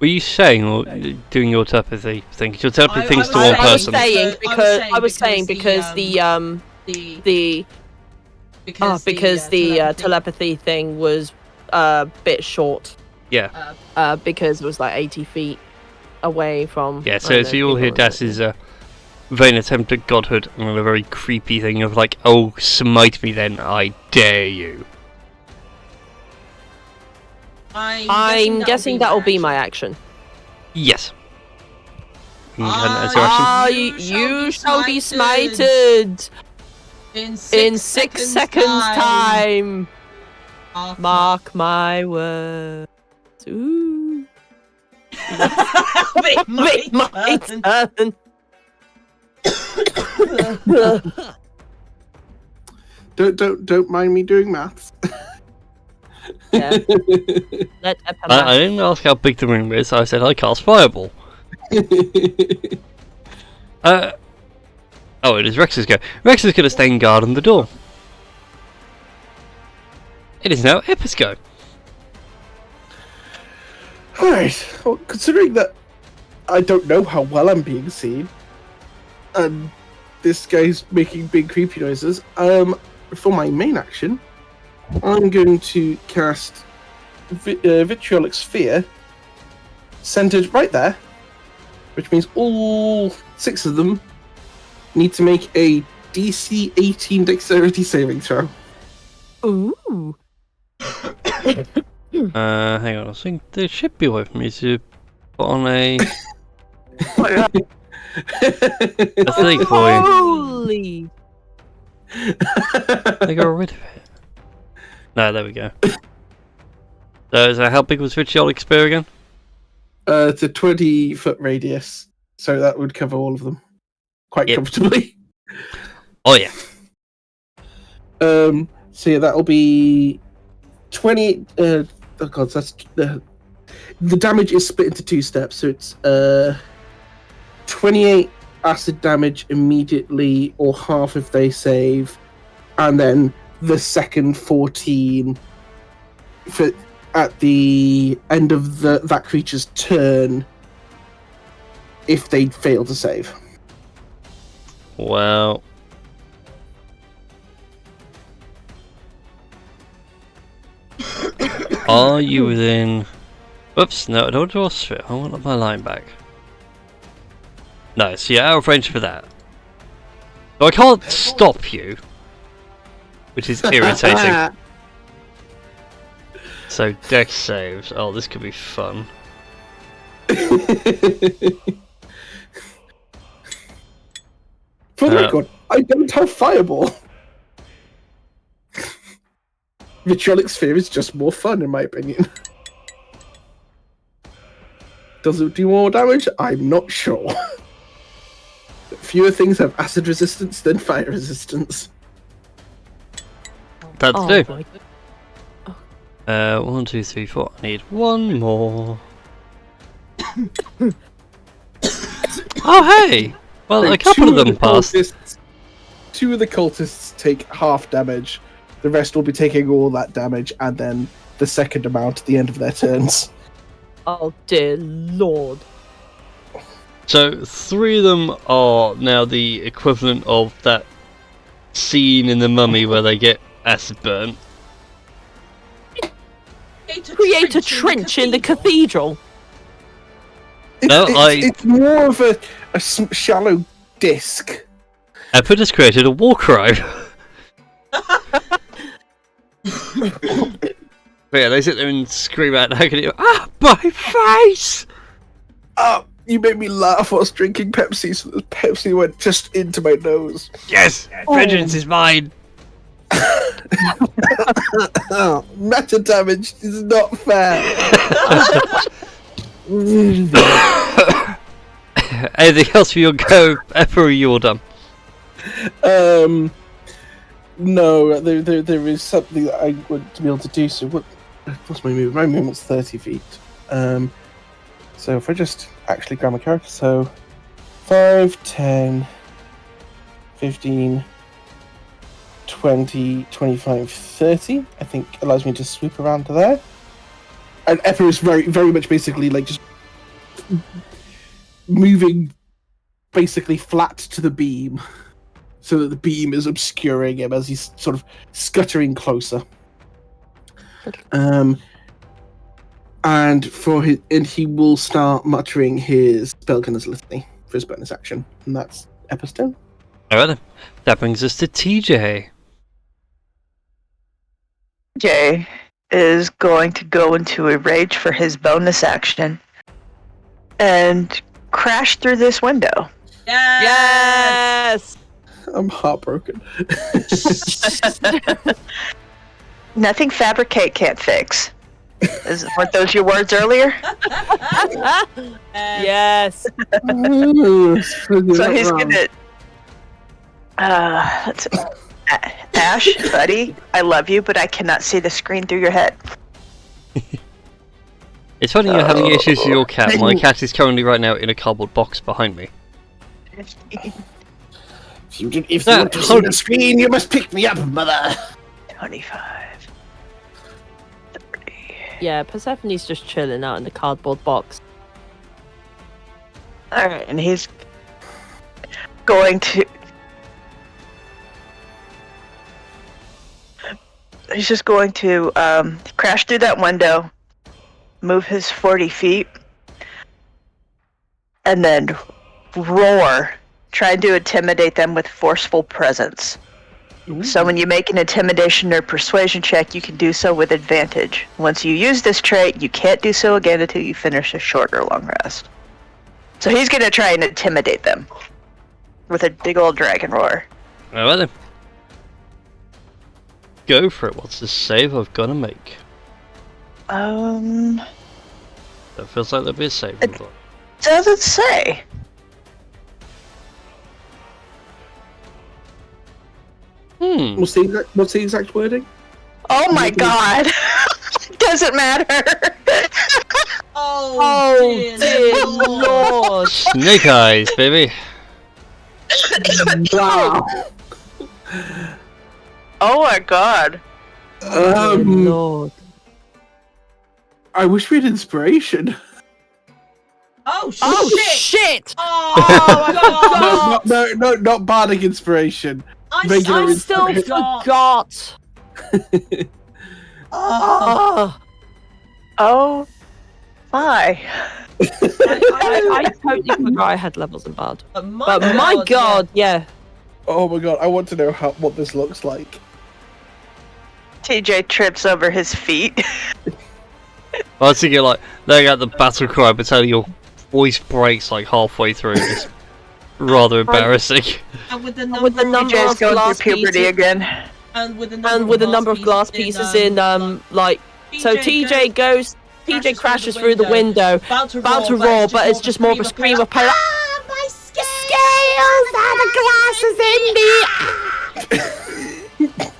Were you saying or doing your telepathy thing? Your telepathy thing's to one person. I was saying because the telepathy thing was a bit short. Yeah. Because it was like 80 feet away from. Yeah, so you'll hear Das's vain attempt at godhood and a very creepy thing of like, oh, smite me then, I dare you. I'm guessing that will be my action. Yes. As your action. You shall be smited in 6 seconds time. Mark my words. Ooh. Make my turn. Don't mind me doing maths. Yeah. I didn't ask how big the room is. I said I cast Fireball. Oh, it is Rex's go. Rex is going to stand guard on the door. It is now Eppa's go. Alright, well, considering that I don't know how well I'm being seen, and this guy's making big creepy noises, for my main action, I'm going to cast Vitriolic Sphere, centered right there, which means all 6 of them need to make a DC 18 Dexterity saving throw. Ooh. Hang on, I think there should be a way for me to put on a... Oh, a thing for you. Holy! They got rid of it. No, there we go. So how big was Vitriolic Spear again? It's a 20-foot radius, so that would cover all of them quite comfortably. Oh yeah. So yeah, that'll be 20. Oh god, that's the damage is split into 2 steps, so it's 28 acid damage immediately, or half if they save, and then the second 14 for at the end of that creature's turn if they fail to save. Well. Are you within... Oops, no, I don't draw a sphere. I want my line back. No, so you're out of range for that. So I can't stop you, which is irritating. So dex saves. Oh, this could be fun. For the record, I don't have Fireball. Vitriolic Sphere is just more fun, in my opinion. Does it do more damage? I'm not sure. Fewer things have acid resistance than fire resistance. That's two. boy. 1, 2, 3, 4. I need one more. Oh, hey! Well, So a couple of them the passed. Two of the cultists take half damage. The rest will be taking all that damage, and then the second amount at the end of their turns. Oh dear lord. So, 3 of them are now the equivalent of that scene in The Mummy where they get acid burn. Create a trench in the cathedral. It's more of a shallow disc. Eppa just created a war crime. But yeah, they sit there and scream out in agony, "Ah, my face!" Oh, you made me laugh whilst drinking Pepsi, so the Pepsi went just into my nose. Yes! Vengeance is mine! Meta damage is not fair. Anything else for your go, Eppa, or are you all done? No, there is something that I want to be able to do. So what's my movement? My movement's 30 feet. So if I just actually grab my character, so 5, 10, 15, 20, 25, 30, I think allows me to swoop around to there. And Eppa is very, very much basically like just moving basically flat to the beam so that the beam is obscuring him as he's sort of scuttering closer. And he will start muttering his Spellgunner's Litany for his bonus action, and that's Eppa's turn. Alright then. That brings us to TJ. Jay is going to go into a rage for his bonus action and crash through this window. Yes. I'm heartbroken. Nothing Fabricate can't fix. Weren't those your words earlier? Yes. So he's gonna. Let's see. Ash, buddy, I love you, but I cannot see the screen through your head. It's funny you're having issues with your cat. My cat is currently right now in a cardboard box behind me. If you want to see the screen, you must pick me up, mother. 25. 30. Yeah, Persephone's just chilling out in the cardboard box. Alright, and he's going to. He's just going to crash through that window, move his 40 feet, and then roar, trying to intimidate them with forceful presence. Ooh. So when you make an intimidation or persuasion check, you can do so with advantage. Once you use this trait, you can't do so again until you finish a short or long rest. So he's going to try and intimidate them with a big old dragon roar. Alright then. Go for it. What's the save I've got to make? That feels like there'll be a save. It doesn't say. What's the exact wording? Oh my god! Doesn't matter. Oh dear lord! Snake eyes, baby. Wow. Oh my god. Lord. I wish we had inspiration. Oh shit! Oh shit! Oh my god! No, not bardic inspiration. Regular I still inspiration. forgot. Oh. Oh my. I totally forgot I had levels in Bard. But my god, yeah. Oh my god, I want to know what this looks like. TJ trips over his feet. I was thinking, like, laying out the battle cry, but telling your voice breaks like halfway through. Just rather embarrassing. And with the With the number TJ's of going glass through puberty pieces, again. and with the number of glass pieces in like. So TJ crashes through the window, about to roar, but it's just more of a scream of pain. Ah, my scales! The glasses in me!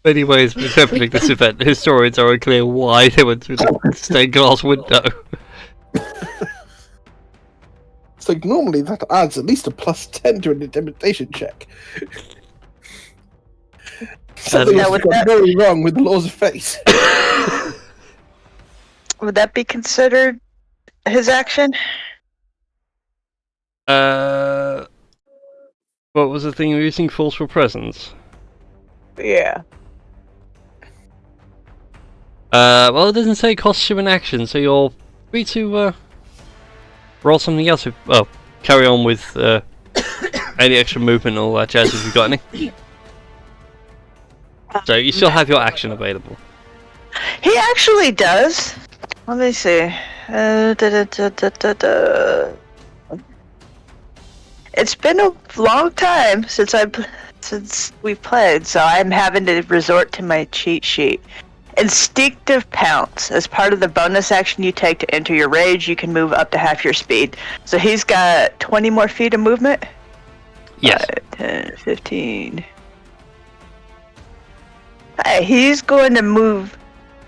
Many ways of interpreting this event, historians are unclear why they went through the stained glass window. It's like normally that adds at least a +10 to an intimidation check. Something has gone very wrong with the laws of fate. Would that be considered his action? What was the thing you're using? Forceful presence? Yeah. Well, it doesn't say it costs you an action, so you're free to roll something else. Carry on with any extra movement and all that jazz if you've got any. So you still have your action available. He actually does. Let me see. It's been a long time since we've played, so I'm having to resort to my cheat sheet. Instinctive Pounce. As part of the bonus action you take to enter your rage, you can move up to half your speed. So he's got 20 more feet of movement? Yes. 5, 10, 15. He's going to move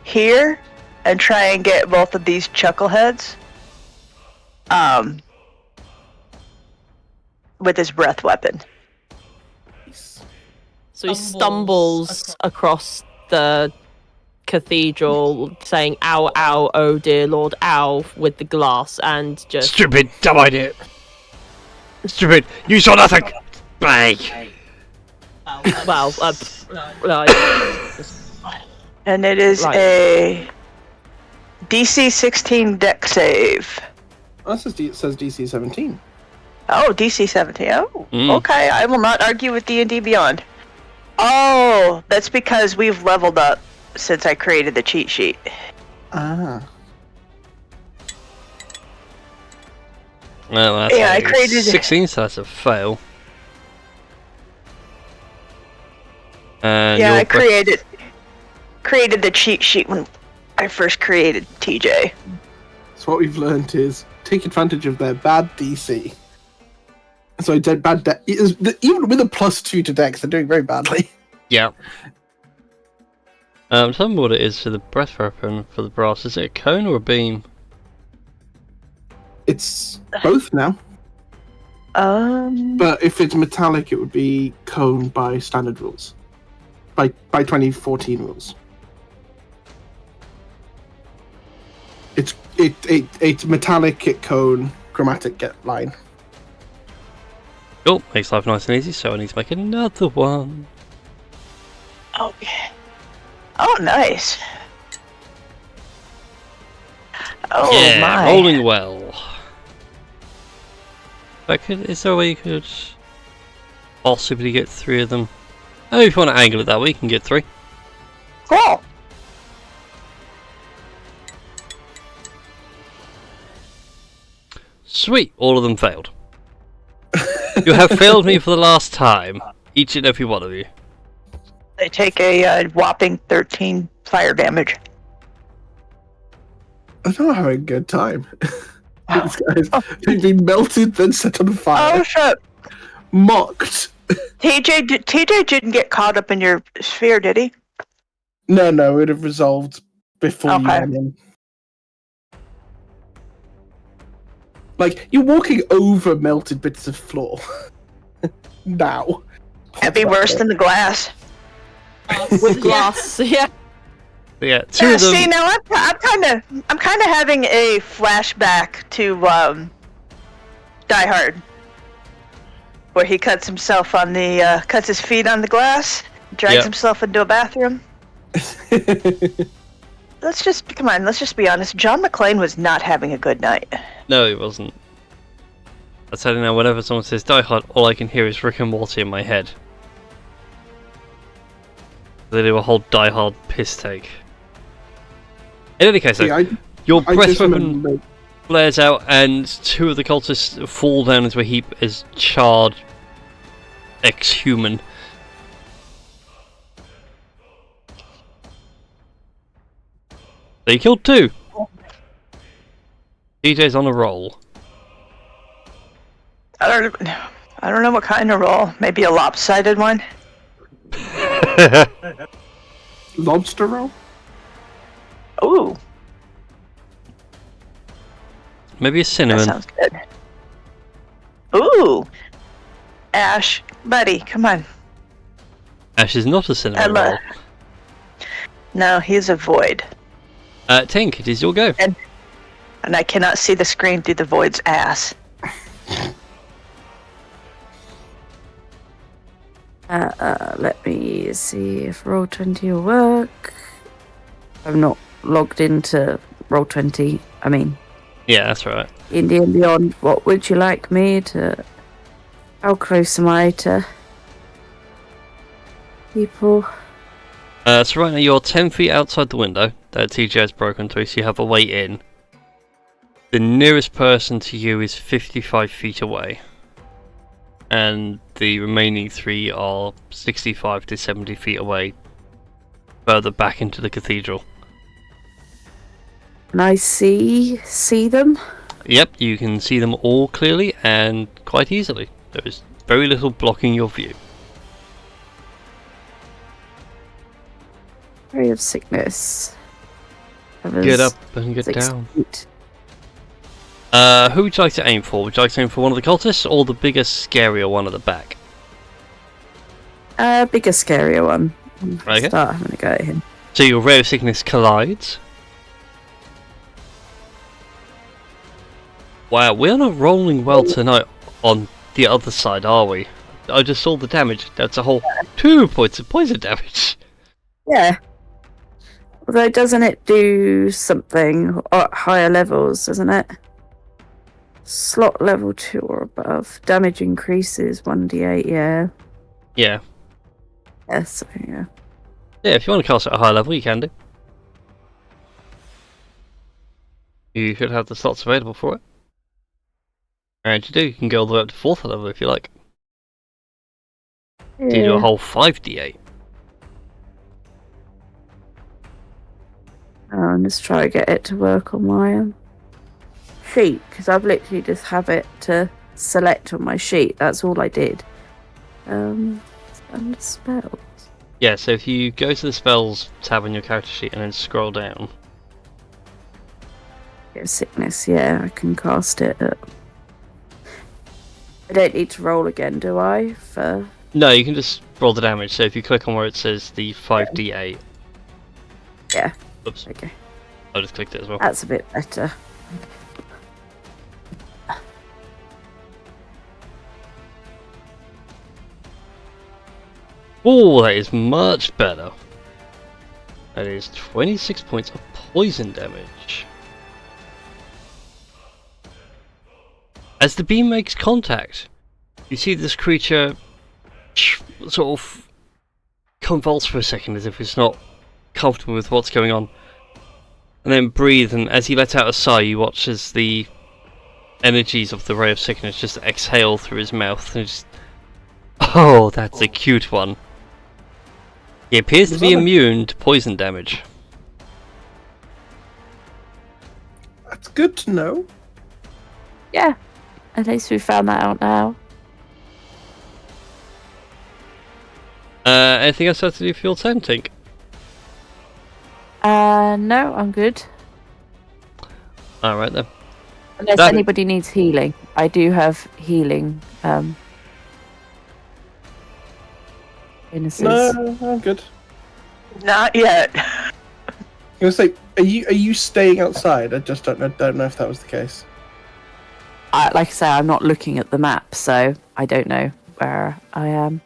here and try and get both of these chuckleheads. With his breath weapon. So he stumbles across the cathedral, saying "Ow, ow, oh dear Lord, ow," with the glass, and just Stupid, dumb idea. Stupid, you saw nothing. Bang. well, And it is a DC 16 deck save. Oh, it says DC 17. Oh, DC 17. Oh, Mm. okay. I will not argue with D&D Beyond. Oh, that's because we've leveled up since I created the cheat sheet. Ah. Well, that's Yeah, I created 16, so that's a fail. And yeah, your I created the cheat sheet when I first created TJ. So what we've learned is take advantage of their bad DC. So bad deck. Even with a +2 to dex, they're doing very badly. Yeah. Tell me what it is for the breath weapon for the brass. Is it a cone or a beam? It's both now. But if it's metallic, it would be cone by standard rules. By 2014 rules. It's metallic get cone, chromatic get line. Cool, makes life nice and easy, so I need to make another one. Okay. Oh, nice. Oh Yeah, my. rolling well. Is there a way you could possibly get 3 of them? Oh, if you want to angle it that way, you can get 3. Cool. Sweet, all of them failed. You have failed me for the last time, each and every one of you. They take a whopping 13 fire damage. I'm not having a good time. These guys, they've been melted, then set on fire. Oh shit! Mocked. TJ didn't get caught up in your sphere, did he? No, it would have resolved before you Okay. went in. Like, you're walking over melted bits of floor. Now. That'd be worse than the glass. with glass. Yeah. Yeah, two of them. See, now I'm kind of having a flashback to Die Hard, where he cuts himself on the cuts his feet on the glass, drags himself into a bathroom. Let's just be honest. John McClane was not having a good night. No, he wasn't. I tell you now, whenever someone says Die Hard, all I can hear is Rick and Morty in my head. They do a whole Die Hard piss take. In any case, your breath weapon flares out, and two of the cultists fall down into a heap as charred ex-human. They killed two. DJ's on a roll. I don't know what kind of roll. Maybe a lopsided one. Lobster roll? Ooh. Maybe a cinnamon. That sounds good. Ooh. Ash, buddy, come on. Ash is not a cinnamon roll. No, he's a void. Tink, it is your go. And I cannot see the screen through the void's ass. Let me see if Roll20 will work. I'm not logged into Roll20. I mean, yeah, that's right. Indie and Beyond. What would you like me to? How close am I to people? So right now you're 10 feet outside the window that TJ has broken through, so you have a way in. The nearest person to you is 55 feet away. And the remaining three are 65 to 70 feet away, further back into the cathedral. Can I see them? Yep, you can see them all clearly and quite easily. There is very little blocking your view. Ray of sickness. Get up and get down. Feet. Who would you like to aim for? Would you like to aim for one of the cultists or the bigger, scarier one at the back? Bigger, scarier one. Okay. Start having a go at him. So your ray of sickness collides. Wow, we're not rolling well tonight on the other side, are we? I just saw the damage. That's a whole 2 points of poison damage. Yeah. Although doesn't it do something at higher levels, doesn't it? Slot level 2 or above. Damage increases 1d8, yeah. Yeah. Yes, yeah. Yeah, if you want to cast at a higher level, you can do. You should have the slots available for it. And you do, you can go all the way up to 4th level if you like. So you do a whole 5d8. Let's try to get it to work on my sheet, because I've literally just have it to select on my sheet. That's all I did. Under spells. Yeah, so if you go to the spells tab on your character sheet and then scroll down. Sickness, yeah, I can cast it. I don't need to roll again, do I? No, you can just roll the damage. So if you click on where it says the 5d8. Yeah. Oops. Okay. I just clicked it as well. That's a bit better. Oh, that is much better. That is 26 points of poison damage. As the beam makes contact, you see this creature sort of convulse for a second as if it's not comfortable with what's going on. And then breathe, and as he lets out a sigh, you watch as the energies of the ray of sickness just exhale through his mouth. And just... Oh, that's a cute one. He appears to be immune to poison damage. That's good to know. Yeah. At least we found that out now. Anything else to do for your turn, Tink? No, I'm good. Alright then. Unless anybody needs healing. I do have healing, bonuses. No, I'm good. Not yet. gonna say, are you staying outside? I just don't know if that was the case. Like I say, I'm not looking at the map, so I don't know where I am.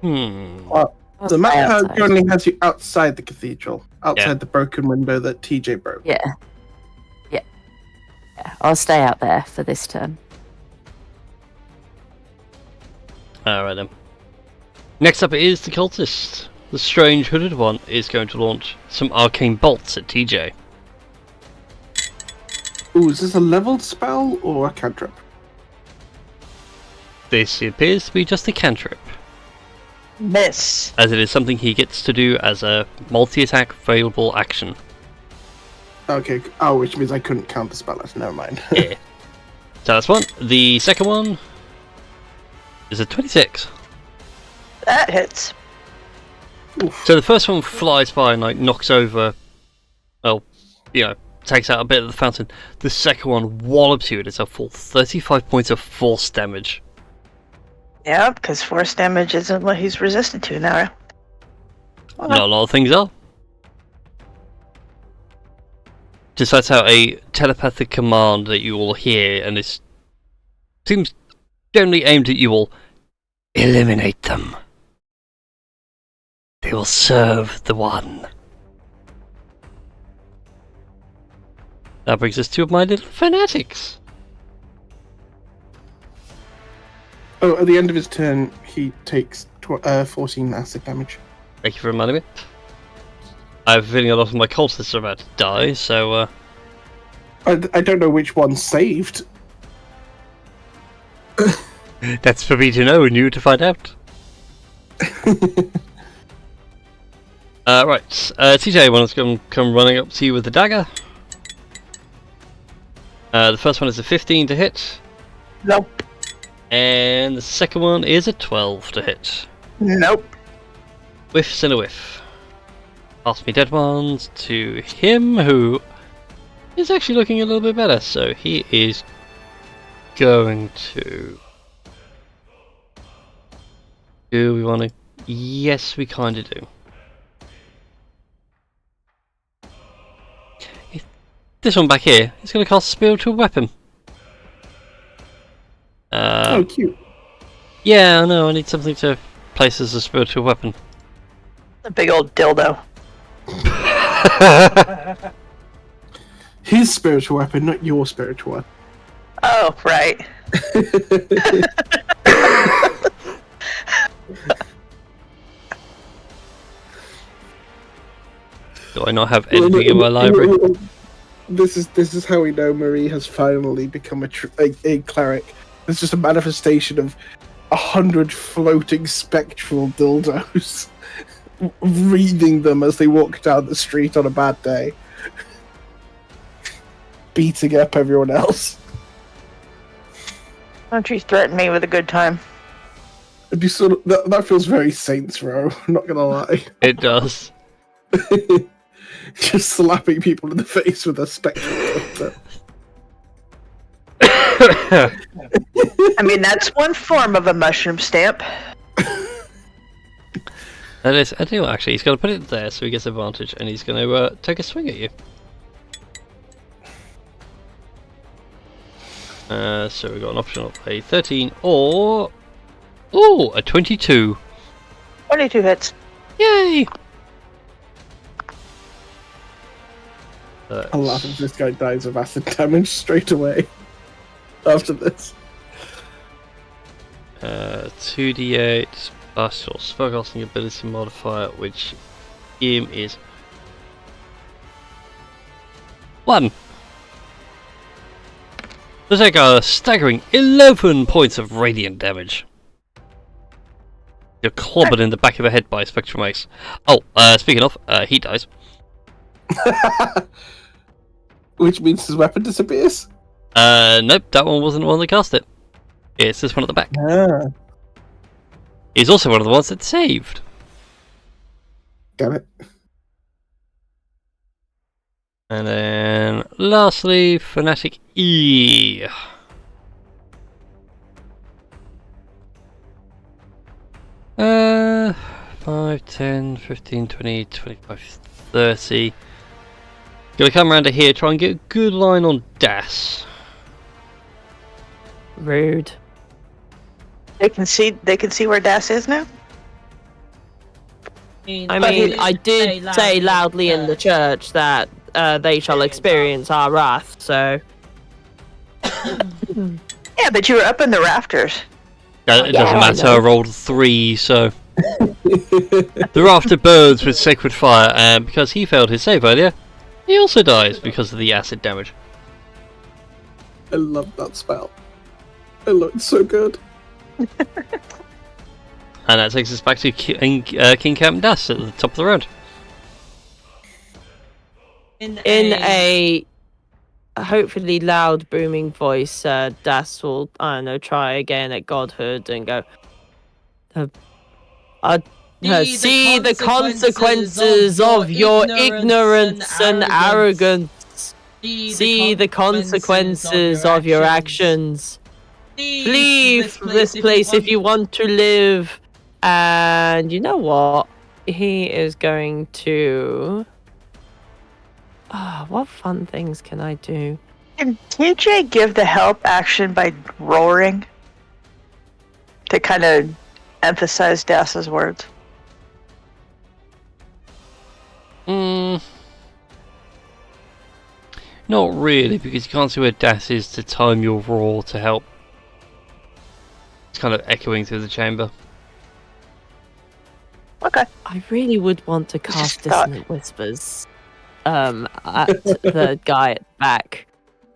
Well, I'll the stay map outside. currently has you outside the cathedral, outside the broken window that TJ broke. Yeah. I'll stay out there for this turn. Alright then. Next up is the cultist. The strange hooded one is going to launch some arcane bolts at TJ. Ooh, is this a leveled spell or a cantrip? This appears to be just a cantrip, Miss. as it is something he gets to do as a multi-attack available action. Okay. Oh, which means I couldn't count the spell. Never mind. Yeah. So that's one. The second one is a 26. That hits. So the first one flies by and like knocks over, well, takes out a bit of the fountain. The second one wallops you. It is a full 35 points of force damage. Yeah, because force damage isn't what he's resistant to now. Not a lot of things are. Just lets out a telepathic command that you all hear, and it seems generally aimed at you all. Eliminate them. They will serve the one. That brings us to my little fanatics. Oh, at the end of his turn, he takes 14 acid damage. Thank you for reminding me. I have a feeling a lot of my cultists are about to die, so I don't know which one saved. that's for me to know and you to find out. Right, TJ, one is going to come running up to you with the dagger. The first one is a 15 to hit. Nope. And the second one is a 12 to hit. Nope. Whiffs and a whiff. Pass me dead ones to him, who is actually looking a little bit better. So he is going to... Do we want to... Yes, we kind of do. This one back here is going to cast Spiritual Weapon. Oh, cute. Yeah, I know, I need something to place as a spiritual weapon. A big old dildo. His spiritual weapon, not your spiritual weapon. Oh, right. Do I not have anything in my library? This is how we know Marie has finally become a cleric. It's just a manifestation of 100 floating spectral dildos, reading them as they walk down the street on a bad day, beating up everyone else. Don't you threaten me with a good time. It'd be that feels very Saints Row. I'm not gonna lie. It does. Just slapping people in the face with a spectral dildo. I mean, that's one form of a mushroom stamp. That is, I do actually. He's going to put it there so he gets advantage, and he's going to take a swing at you. So we've got an option of a 13 or... Ooh, a 22. 22 hits. Yay! I laugh if this guy dies of acid damage straight away after this. 2d8 plus your spellcasting ability modifier, which him is 1. To take a staggering 11 points of radiant damage. You're clobbered in the back of the head by a spectral mace. Oh, speaking of, he dies. Which means his weapon disappears? Nope, that one wasn't the one that cast it. It's this one at the back. Ah, He's also one of the ones that saved. damn it. And then, lastly, Fanatic E. 5, 10, 15, 20, 25, 30. Gonna come around to here, try and get a good line on Das. Rude. They can see where Das is now. I mean, I did say loudly in the church that they shall experience our wrath, so... Yeah, but you were up in the rafters. It doesn't matter, I rolled 3, so... The rafter burns with sacred fire, and because he failed his save earlier, he also dies because of the acid damage. I love that spell. It looks so good. And that takes us back to King Captain Das at the top of the round. In a hopefully loud, booming voice, Das will, I don't know, try again at Godhood and go, see the consequences of your ignorance and arrogance. See the consequences of your actions. Flee from this place if you want to live. And you know what? He is going to... what fun things can I do? Can TJ give the help action by roaring? To kind of emphasize Das's words. Not really, because you can't see where Das is to time your roar to help. It's kind of echoing through the chamber. Okay. I really would want to cast Dissonant Whispers at the guy at the back,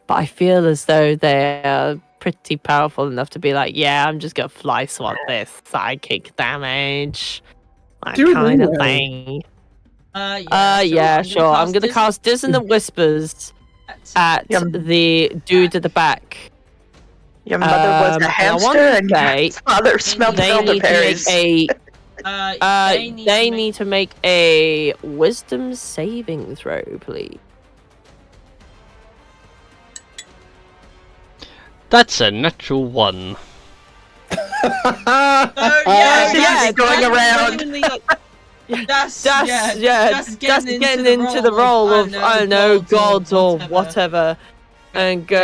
but I feel as though they're pretty powerful enough to be like, yeah, I'm just gonna fly swat this psychic damage, that kind of thing. Yeah, sure. I'm gonna cast Dissonant Whispers at the dude at the back. Your mother was a hamster, and your father smelled elderberries. They need to make a wisdom saving throw, please. That's a natural 1. Going around. Just getting into the role of, I don't know, gods or whatever, and go,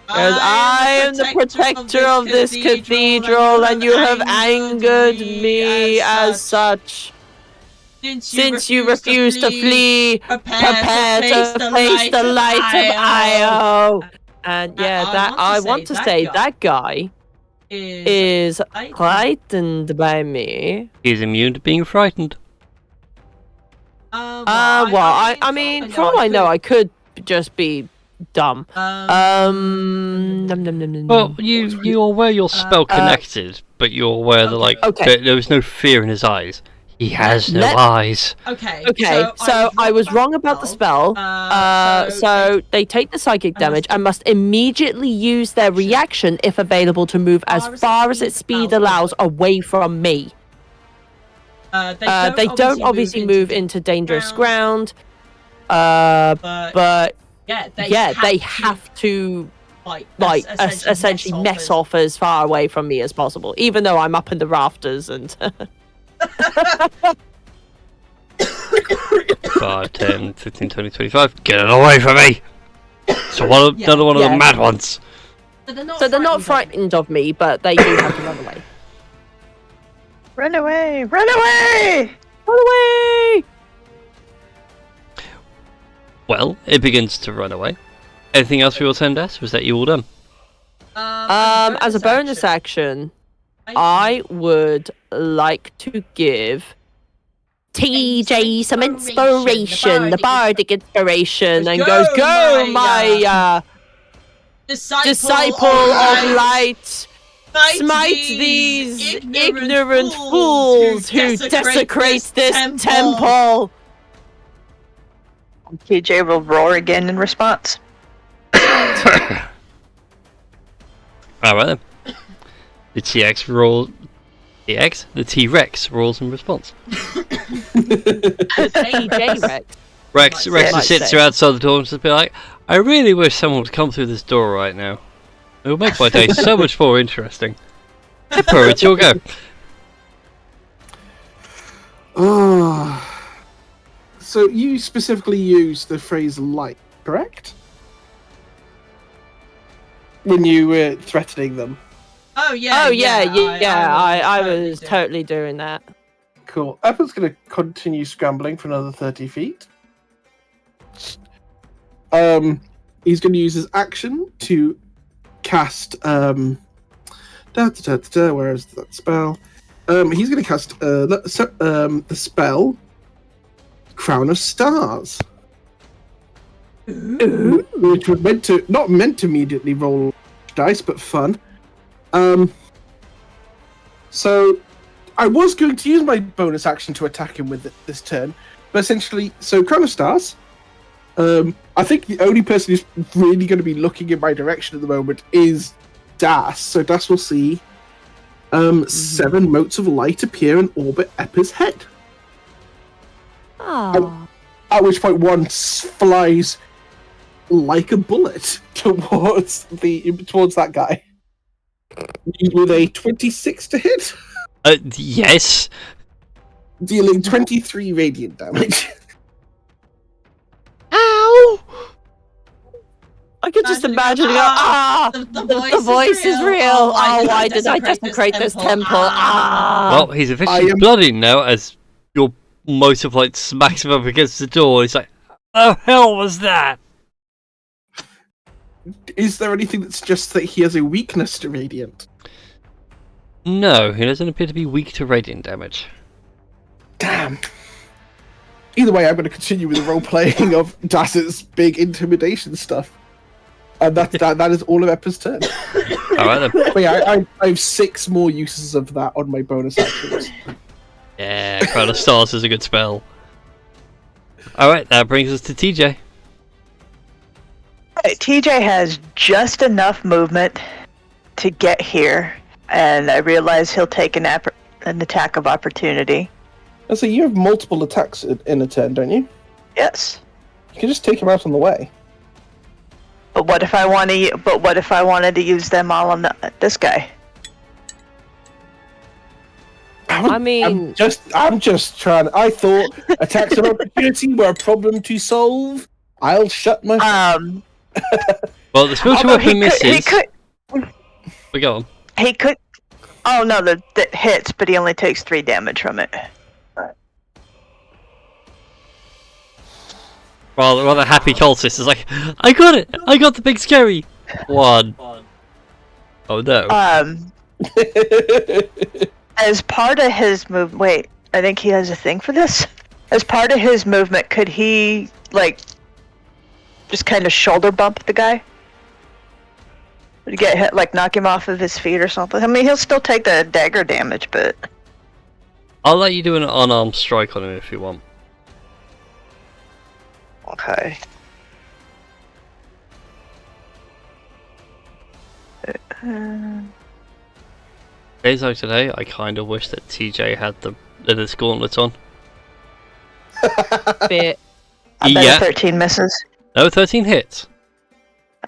I am the protector of this cathedral, and you have angered me as such. Since you refuse to flee, prepare to face the light of Io. And I want to say that guy is frightened by me. He's immune to being frightened. I mean, for all I know, I could just be dumb. Well, you're aware your spell connected, but you're aware that there was no fear in his eyes. He has no eyes. Okay, so I was wrong about the spell. So they take the psychic damage and must immediately use their reaction if available to move as far as its speed allows away from me. They don't obviously move into dangerous ground. But they have to essentially mess off as far away from me as possible, even though I'm up in the rafters and 5, 10, 15, 20, 25. Get it away from me! So another one of the mad ones. So they're not frightened of me, but they do have to run away. Run away! Run away! Run away! Well, it begins to run away. Anything else for your turn, Das? Was that you all done? As a bonus action, I would like to give TJ some inspiration, the bardic inspiration, and goes, go, my disciple of light, smite these ignorant fools who desecrate this temple. TJ will roar again in response. Alright then. The T-Rex rolls in response. Rex sits outside the door and just be like, I really wish someone would come through this door right now. It will make my day so much more interesting. Purr, it's your go. So you specifically use the phrase light, correct? When you were threatening them. Oh yeah. I was totally doing that. Cool. Epi's going to continue scrambling for another 30 feet. He's going to use his action to cast where is that spell? He's going to cast the spell Crown of Stars. Ooh. Which was not meant to immediately roll dice, but fun. So I was going to use my bonus action to attack him with it this turn, but essentially, so Crown of Stars. I think the only person who's really going to be looking in my direction at the moment is Das. So Das will see 7 motes of light appear and orbit Eppa's head. Oh. At which point one flies like a bullet towards that guy. With a 26 to hit. Yes. Dealing 23 radiant damage. Ow! I could just imagine the voice is real. Oh, why did I desecrate this temple? Well, he's officially bloody now as your motive light smacks him up against the door. He's like, "The hell was that?" Is there anything that suggests that he has a weakness to radiant? No, he doesn't appear to be weak to radiant damage. Damn. Either way, I'm going to continue with the role playing of Das's big intimidation stuff. And that is all of Eppa's turn. Alright then. But yeah, I have 6 more uses of that on my bonus actions. Yeah, Crown of Stars is a good spell. Alright, that brings us to TJ. Right, TJ has just enough movement to get here, and I realize he'll take an attack of opportunity. So you have multiple attacks in a turn, don't you? Yes. You can just take him out on the way. But what if I wanted to use them all on this guy? I'm just trying. I thought attacks of opportunity were a problem to solve. I'll shut my. Well, the spiritual weapon misses. We go on. He could. Oh no, that hits, but he only takes 3 damage from it. Well, the happy cultist is like, I got it! I got the big scary one. Oh no. As part of his move, wait, I think he has a thing for this. As part of his movement, could he just kind of shoulder bump the guy? Would he get hit, knock him off of his feet or something? I mean, he'll still take the dagger damage, but I'll let you do an unarmed strike on him if you want. okay. Days like today, I kind of wish that TJ had the gauntlet on. Bit. I bet 13 misses. No, 13 hits.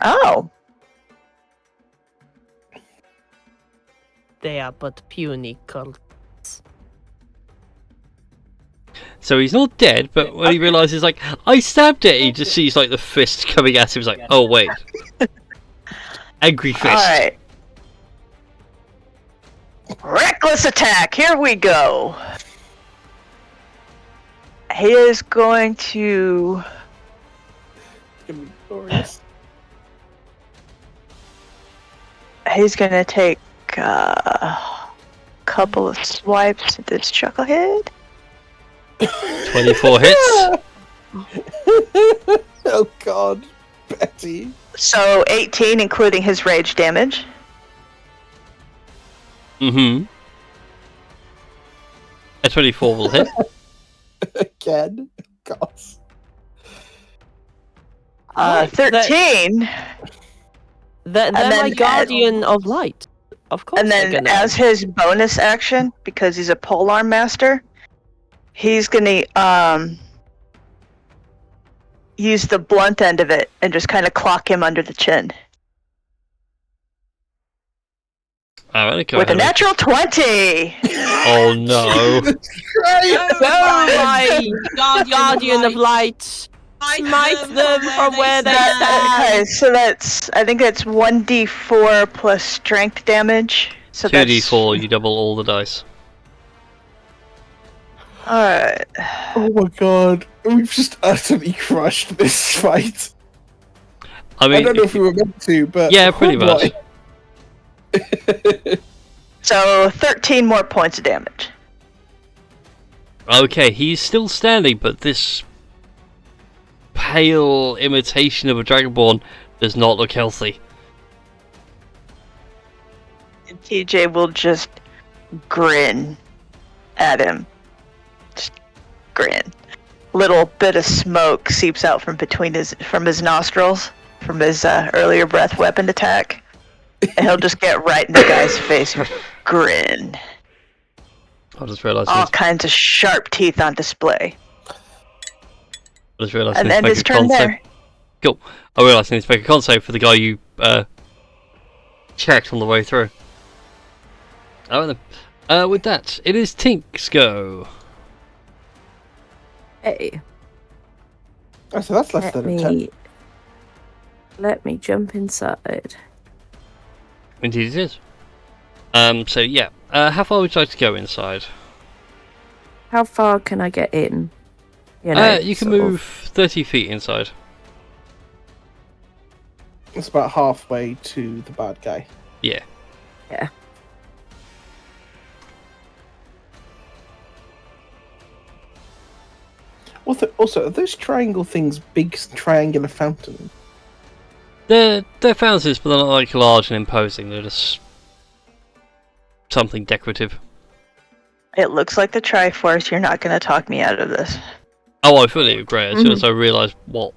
Oh. They are but puny cults. So he's not dead, but when he realizes, I stabbed it, he just sees, the fist coming at him. He's like, oh, wait. Angry fist. Alright. Reckless attack, here we go. He is going to... It's gonna be glorious. He's gonna take a couple of swipes at this chucklehead. 24 hits. Oh god, Betty. So 18, including his rage damage. Mm-hmm. A 24 will hit. Again? God. 13. They're my guardian of light. Of course. And then as his bonus action, because he's a polearm master, he's gonna use the blunt end of it and just kind of clock him under the chin. With a natural 20! Oh no. Guardian of Light! Smite them from where they stand! Okay, so I think that's 1d4 plus strength damage. So 2d4, you double all the dice. Alright. Oh my god, we've just utterly crushed this fight. I mean, I don't know if we were meant to, but yeah, pretty much. So 13 more points of damage. Okay, he's still standing, but this pale imitation of a Dragonborn does not look healthy. And TJ will just grin at him. Just grin. Little bit of smoke seeps out from his nostrils from his earlier breath weapon attack. And he'll just get right in the guy's face and grin. I just realised. All kinds of sharp teeth on display. I just realised. And then his turn there. Cool. I realised I need to make a con save for the guy you checked on the way through. Oh, then. With that, it is Tink's go. Hey. Oh, so that's less than a 10. Let me jump inside. Indeed it is. So yeah. How far would you like to go inside? How far can I get in? You can move 30 feet inside. It's about halfway to the bad guy. Yeah. Yeah. Also, are those triangle things big triangular fountains? They're fountains, but they're not like large and imposing. They're just something decorative. It looks like the Triforce. You're not going to talk me out of this. Oh, I fully agree. As soon as I realised what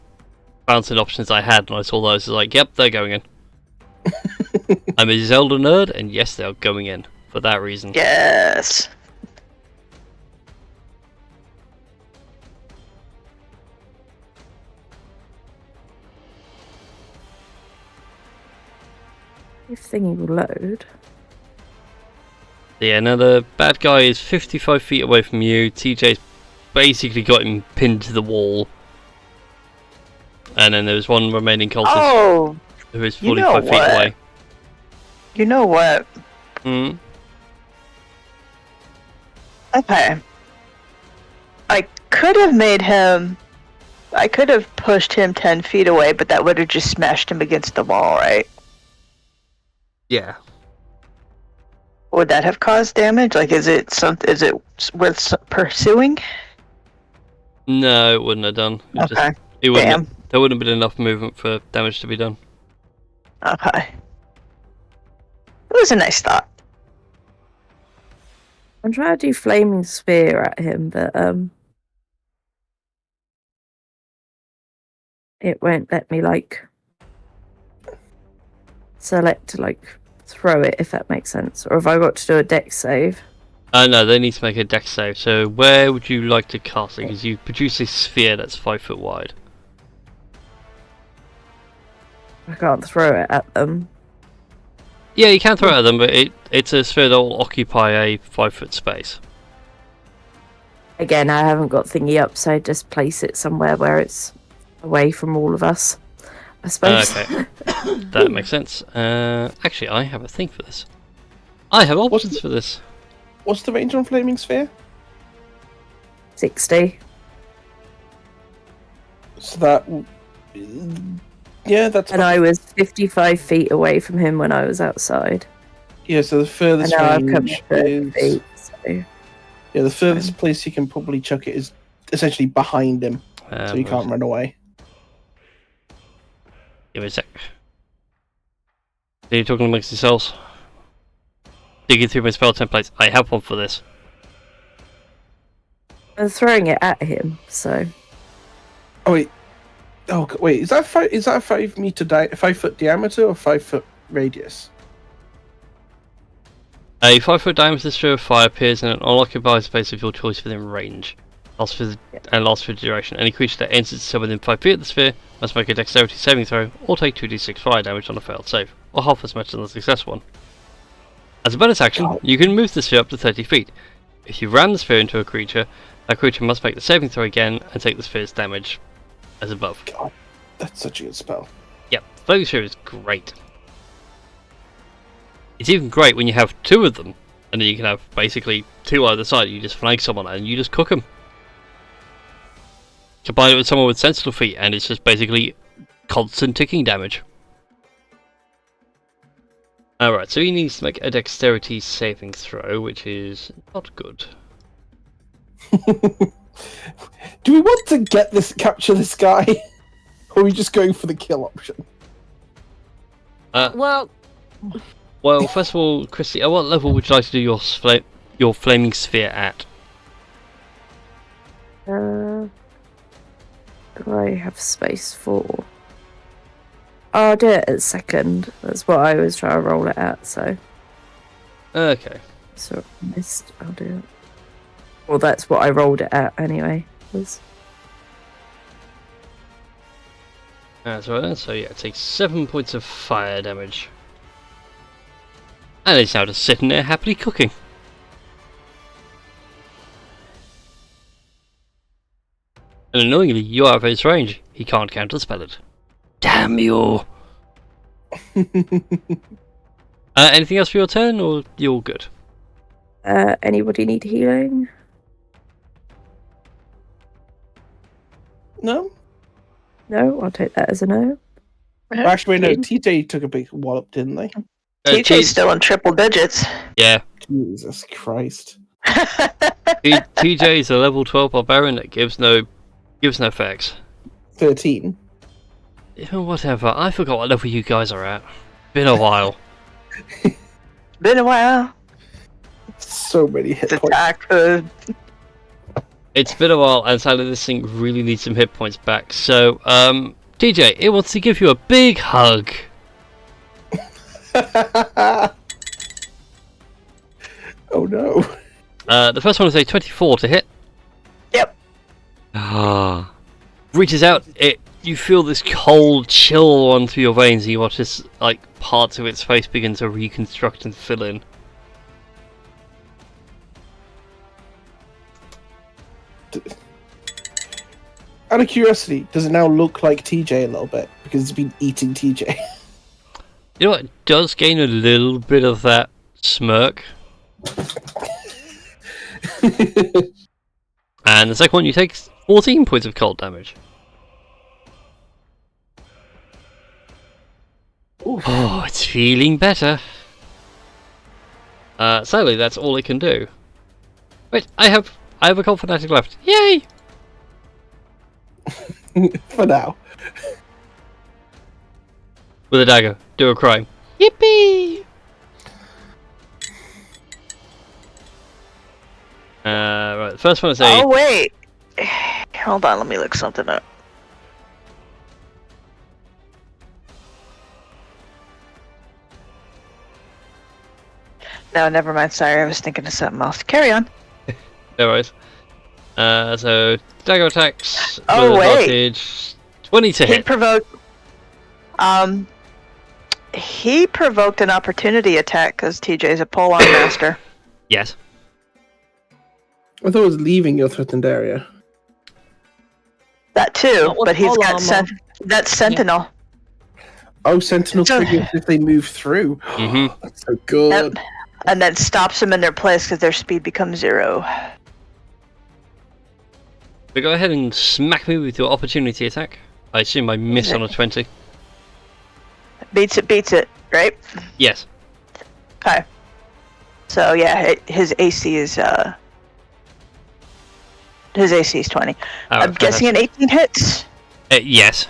fountain options I had, and I saw those, I was like, yep, they're going in. I'm a Zelda nerd, and yes, they're going in for that reason. Yes. If thingy will load. Yeah, now the bad guy is 55 feet away from you. TJ's basically got him pinned to the wall. And then there's one remaining cultist who is 45 feet away. You know what? Hmm. Okay. I could have pushed him 10 feet away, but that would have just smashed him against the wall, right? Yeah. Would that have caused damage? Like, is it worth pursuing? No, it wouldn't have done. Okay. There wouldn't have been enough movement for damage to be done. Okay. It was a nice thought. I'm trying to do flaming spear at him, but it won't let me select to throw it, if that makes sense. Or have I got to do a dex save? No, they need to make a dex save. So where would you like to cast it? Because you produce a sphere that's 5 foot wide. I can't throw it at them. Yeah, you can throw it at them, but it's a sphere that will occupy a 5 foot space. Again, I haven't got thingy up, so just place it somewhere where it's away from all of us, I suppose. Okay, that makes sense. Actually, I have a thing for this. I have options for this. What's the range on Flaming Sphere? 60. So that... Yeah, that's... And I was 55 feet away from him when I was outside. Yeah, so the furthest and now I've come range 30 is... feet, so... Yeah, the furthest place you can probably chuck it is essentially behind him, so you can't run away. Give me a sec. Are you talking amongst yourselves? Digging through my spell templates. I have one for this. I'm throwing it at him, so... Oh, wait. Oh, wait. Is that a 5 meter 5 foot diameter or 5 foot radius? A 5 foot diameter sphere of fire appears in an unoccupied space of your choice within range. Lasts for duration. Any creature that enters itself within 5 feet of the sphere must make a dexterity saving throw or take 2d6 fire damage on a failed save, or half as much on the successful one. As a bonus action, you can move the sphere up to 30 feet. If you ram the sphere into a creature, that creature must make the saving throw again and take the sphere's damage as above. God, that's such a good spell. Yep, Floating Sphere is great. It's even great when you have two of them, and then you can have basically two either side. You just flank someone and you just cook them. Combine it with someone with Sentinel Feet, and it's just basically constant ticking damage. Alright, so he needs to make a dexterity saving throw, which is not good. Do we want to capture this guy? Or are we just going for the kill option? Well, First of all, Christy, at what level would you like to do your flaming sphere at? Do I have space for? I'll do it at second. That's what I was trying to roll it at, so. Okay. So I missed. I'll do it. Well, that's what I rolled it at anyway. That's right then, so yeah, it takes 7 points of fire damage. And it's now just sitting there happily cooking. And annoyingly, you are out of his range. He can't counterspell it. Damn you! Anything else for your turn, or you're all good? Anybody need healing? No? No, I'll take that as a no. Actually, no. TJ took a big wallop, didn't they? TJ's still in triple digits. Yeah. Jesus Christ. TJ is a level 12 barbarian that gives no facts. 13. Whatever, I forgot what level you guys are at. Been a while. Been a while. So many hit points. Attack. It's been a while, and sadly this thing really needs some hit points back. So, TJ, it wants to give you a big hug. Oh no. The first one is a 24 to hit. Yep. Reaches out, you feel this cold chill run through your veins, and you watch this, parts of its face begin to reconstruct and fill in. Out of curiosity, does it now look like TJ a little bit? Because it's been eating TJ. You know what? It does gain a little bit of that smirk. And the second one, you take 14 points of cold damage. Oof. Oh, it's feeling better. Sadly, that's all it can do. Wait, I have a cold fanatic left. Yay! For now. With a dagger, do a crime. Yippee! Right, the first one is a... Oh, wait. Hold on, let me look something up. No, never mind. Sorry, I was thinking of something else. Carry on. No worries. So, dagger attacks. Oh, with wait. advantage, 20 to He hit. He provoked an opportunity attack because TJ's a pole-arm master. Yes. I thought it was leaving your threatened area. That too, Not with but he's pole got armor. that's Sentinel. Oh, Sentinel So- triggers if they move through. Mm-hmm. That's so good. Yep. And then stops them in their place because their speed becomes 0. So go ahead and smack me with your opportunity attack. I assume I miss on a 20. Beats it, right? Yes. Okay. So yeah, his AC is 20. Alright, I'm guessing an 18 hits. Yes.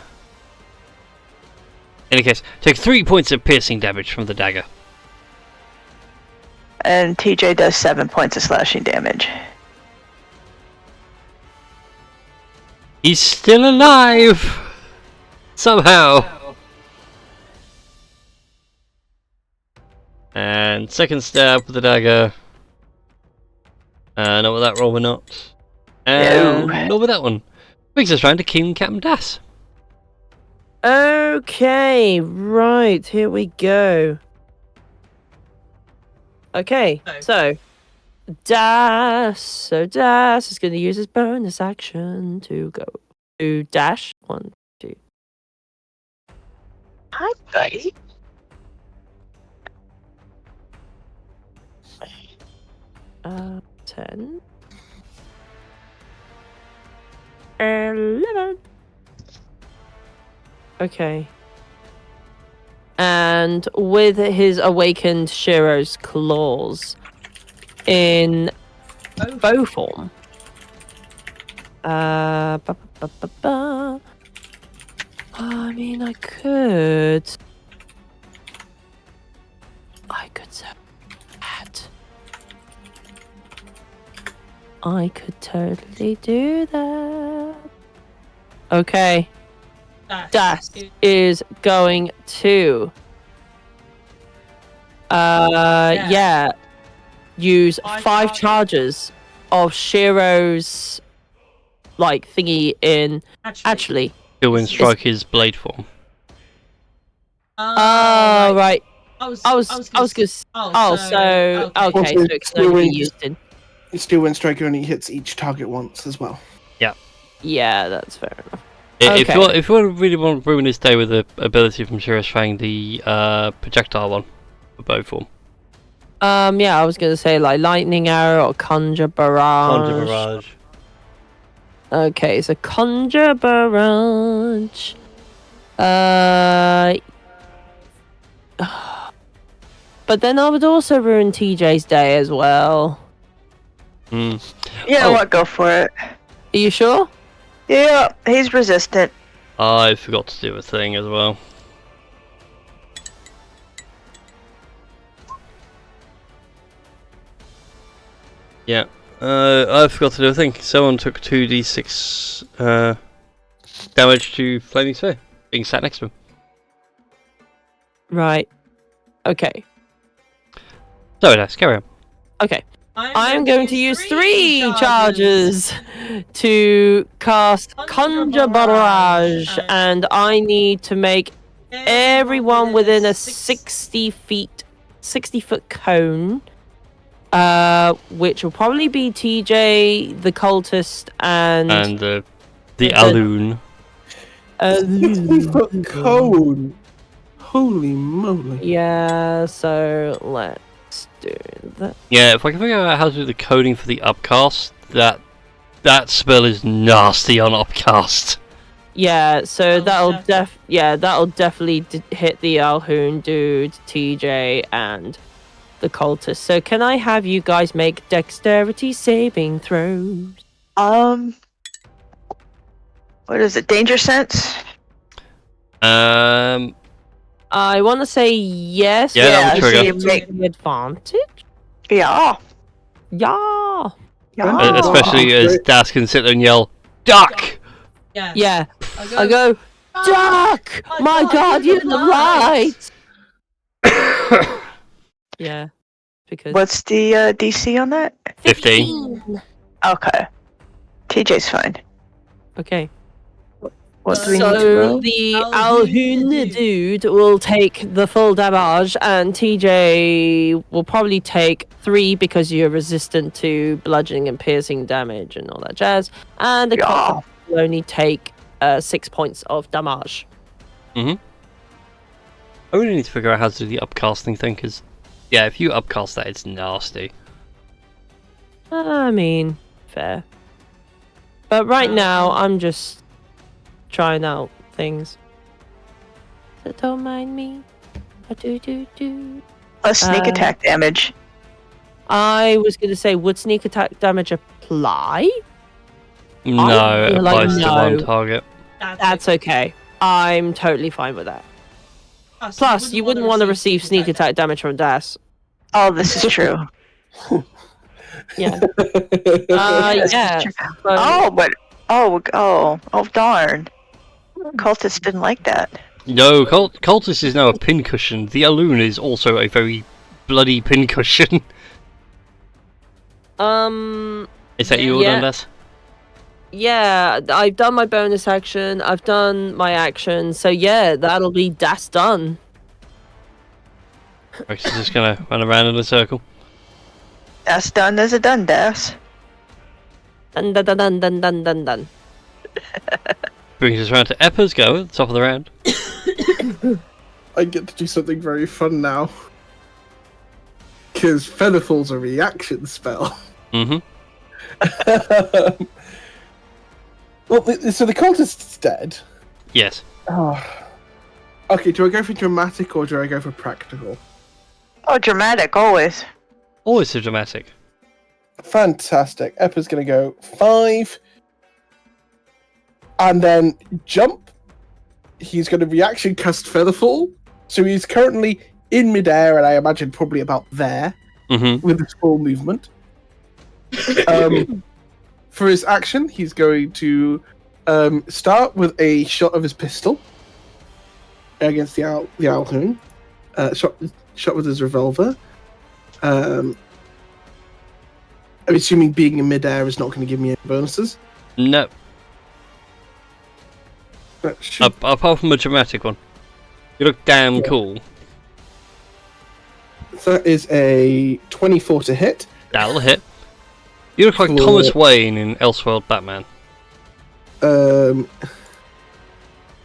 In any case, take 3 points of piercing damage from the dagger. And TJ does 7 points of slashing damage. He's still alive! Somehow! And second stab with the dagger. Not with that roll, we're not. And No. not with that one. Brings us round to King Captain Das. Okay, right, here we go. Okay, so Das is going to use his bonus action to go to dash. 1, 2. Hi, buddy. Uh, 10. 11. Okay. And with his awakened Shiro's claws in bow form. I mean, I could say that. I could totally do that. Okay. Das is going to use 5 charges of Shiro's like thingy in actually Go strike his blade form. Oh right. I was gonna okay, so it can only be used in. Steel Wind Striker only hits each target once as well. Yeah, that's fair enough. If you really want to ruin his day with the ability from Shiro's Fang, the projectile one for bow form. Yeah, I was gonna say like lightning arrow or conjure barrage. Okay, so conjure barrage. But then I would also ruin TJ's day as well. Mm. You know what? Go for it. Are you sure? Yeah, he's resistant. I forgot to do a thing as well. Yeah, I forgot to do a thing. Someone took 2d6 damage to Flaming Sphere, being sat next to him. Right. Okay. So let's carry on. Okay. I'm going to use 3 charges to cast Conjure Barrage, and I need to make everyone within a 60-foot cone, which will probably be TJ, the cultist, and the Alloon. 60-foot cone. Holy moly! Yeah. So let's do that. Yeah, if I can figure out how to do the coding for the upcast, that spell is nasty on upcast. Yeah, so that'll definitely hit the Alhoon dude, TJ, and the cultist. So can I have you guys make dexterity saving throws? What is it? Danger sense? I want to say yes. Yeah, that would trigger. So the advantage. Yeah. Yeah. Yeah. Especially as Das can sit there and yell, "Duck!" Yeah. I go, Duck! My God, you're the light! Yeah. Because What's the DC on that? 15. Okay. TJ's fine. Okay. What do we So need to roll? the Alhoon dude will take the full damage, and TJ will probably take 3 because you're resistant to bludgeoning and piercing damage and all that jazz. And the cultist will only take 6 points of damage. I really need to figure out how to do the upcasting thing, because, yeah, if you upcast that, it's nasty. I mean, fair. But right now, I'm just trying out things. So don't mind me. Do. Plus sneak attack damage. I was going to say, would sneak attack damage apply? No, it applies to no. one target. That's okay. I'm totally fine with that. Plus, you wouldn't want to receive sneak attack damage from Das. Oh, this is true. Yeah. This is Yeah. true. So- Oh, darn. Cultists didn't like that. No, Cultist is now a pincushion. The Alloon is also a very bloody pincushion. Is that you all done, Das? Yeah, I've done my bonus action. I've done my action. So yeah, that'll be Das done. Rex is just gonna run around in a circle. That's done as a done, Das. Dun dun dun dun dun dun dun. Brings us around to Eppa's go at the top of the round. I get to do something very fun now. Because Featherfall's a reaction spell. Mm-hmm. Well, so the cultist's dead. Yes. Oh. Okay, do I go for dramatic or do I go for practical? Oh, dramatic, always. Always so dramatic. Fantastic. Eppa's going to go 5. And then jump. He's going to reaction cast Featherfall. So he's currently in midair, and I imagine probably about there with his full movement. For his action, he's going to start with a shot of his pistol against the Owlhoon. Shot with his revolver. I'm assuming being in midair is not going to give me any bonuses. No. Apart from a dramatic one. You look damn cool. That is a 24 to hit. That'll hit. You look like Thomas Wayne in Elseworld Batman. And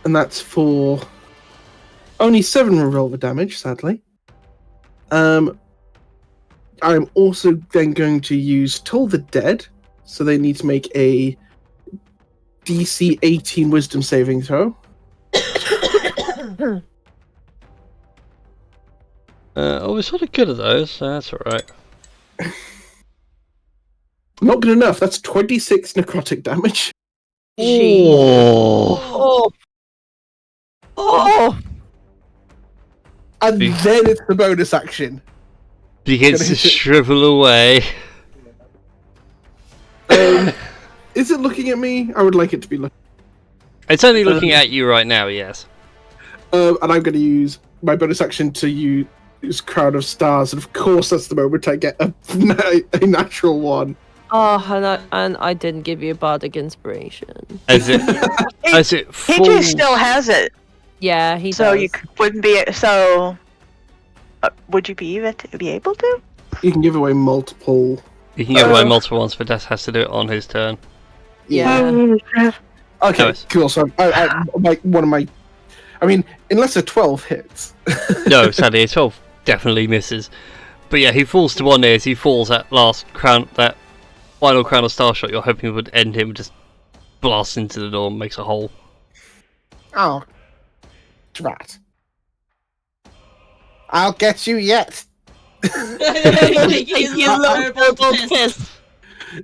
that's for only 7 revolver damage, sadly. I'm also then going to use Toll the Dead, so they need to make a DC 18 Wisdom saving throw. We're sort of good at those, so that's alright. Not good enough. That's 26 necrotic damage. Oh. And then it's the bonus action. Begins to shrivel away. Is it looking at me? I would like it to be looking. It's only looking at you right now, yes. And I'm going to use my bonus action to use Crown of Stars, and of course that's the moment I get a natural one. Oh, and I didn't give you Bardic Inspiration. As it falls... PJ still has it. Yeah, he does. So you wouldn't be... So... would you be able to? You can give away multiple... You can give away multiple ones, but Des has to do it on his turn. Yeah. Okay, Nice. cool. So I mean, unless a 12 hits. No, sadly, a 12 definitely misses. But yeah, he falls to one ear. He falls that last crown, that final Crown of Star shot you're hoping would end him, just blasts into the door and makes a hole. Oh, drat! I'll get you yet.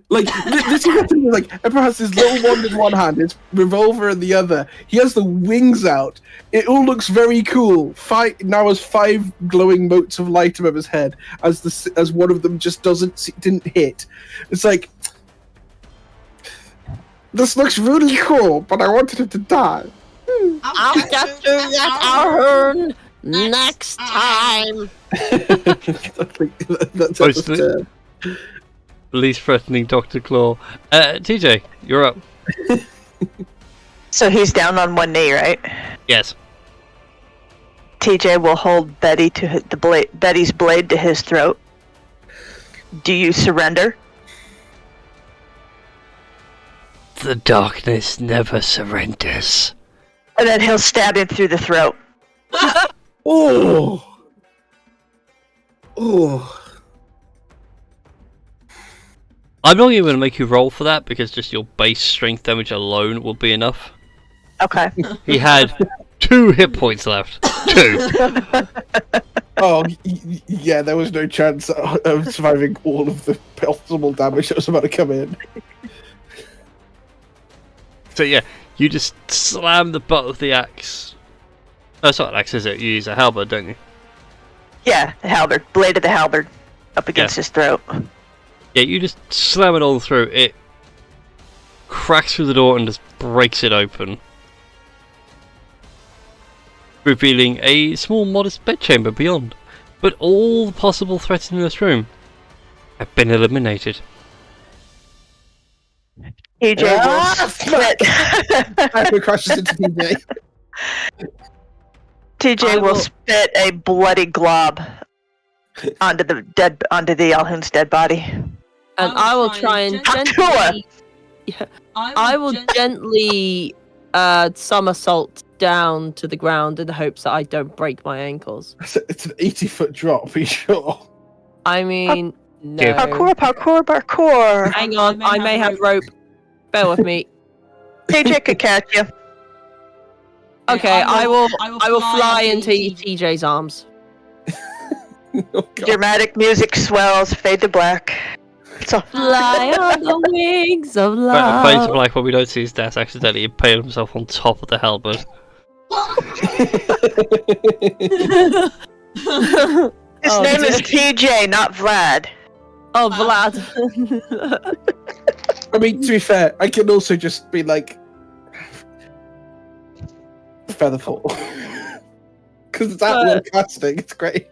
Like this is the thing. Like everyone has his little wand in one hand, his revolver in the other. He has the wings out. It all looks very cool. Now has 5 glowing motes of light above his head, as one of them just didn't hit. It's like this looks really cool, but I wanted him to die. I'll get to that Owlhoon next time. That's Mostly. Least threatening Dr. Claw. TJ, you're up. So he's down on one knee, right? Yes. TJ will hold Betty to Betty's blade to his throat. Do you surrender? The darkness never surrenders. And then he'll stab him through the throat. Oh. I'm not even going to make you roll for that, because just your base strength damage alone will be enough. Okay. He had 2 hit points left. 2. Oh, yeah, there was no chance of surviving all of the possible damage that was about to come in. So yeah, you just slam the butt of the axe. No, it's not an axe, is it? You use a halberd, don't you? Yeah, the halberd. Blade of the halberd. Up against his throat. Yeah, you just slam it all through. It cracks through the door and just breaks it open, revealing a small, modest bedchamber beyond. But all the possible threats in this room have been eliminated. TJ will spit. After crashes into TJ. TJ will spit a bloody glob onto the Alhoon's dead body. And I will try and gently. Yeah, I will gently somersault down to the ground in the hopes that I don't break my ankles. It's an 80-foot drop. Are you sure? I mean, no. Parkour. Hang on, I may have rope. Bear with me. TJ could catch you. Okay, I will fly into TJ's arms. Oh, God. Dramatic music swells, fade to black. So Fly on the wings of Fade to love. black when we don't see his dad accidentally impale himself on top of the helmet. His name is TJ, not Vlad. Oh, Vlad. I mean, to be fair, I can also just be like Featherfall. Because it's outlaw casting, it's great.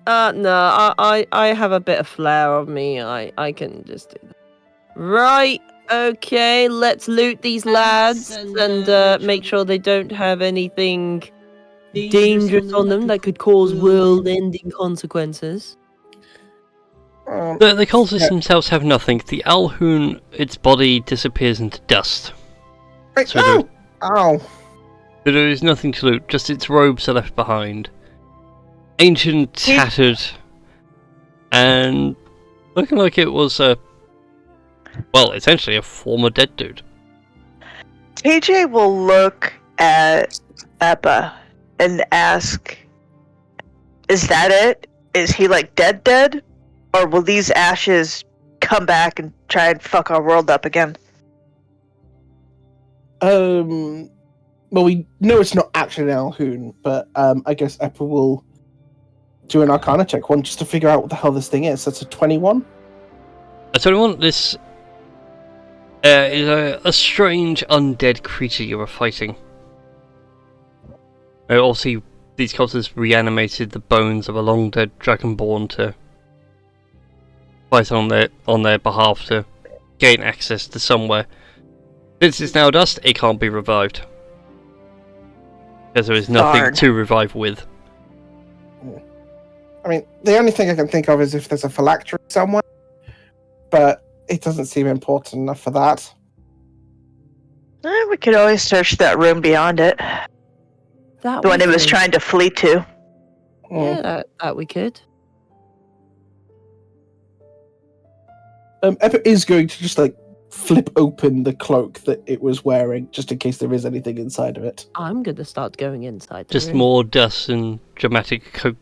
No, I have a bit of flair on me. I can just do that. Right, okay, let's loot these lads and make sure they don't have anything dangerous on them that could cause world-ending consequences. The cultists themselves have nothing. The Alhoon, its body disappears into dust. Right, So no! Ow. There is nothing to loot, just its robes are left behind. Ancient, tattered, and looking like it was essentially a former dead dude. TJ will look at Eppa and ask, is that it? Is he like dead? Or will these ashes come back and try and fuck our world up again? Well, we know it's not actually an Alhoon, but I guess Eppa will do an Arcana check one just to figure out what the hell this thing is. That's a 21. A 21, this is a strange undead creature you are fighting. Obviously, these cultists reanimated the bones of a long dead dragonborn to fight on their behalf to gain access to somewhere. Since it's now dust, it can't be revived. Because there is nothing to revive with. I mean, the only thing I can think of is if there's a phylactery somewhere, but it doesn't seem important enough for that. We could always search that room beyond it. The one it was trying to flee to. Yeah, that we could. Eppa is going to just flip open the cloak that it was wearing, just in case there is anything inside of it. I'm going to start going inside the Just room. more dust and dramatic cloak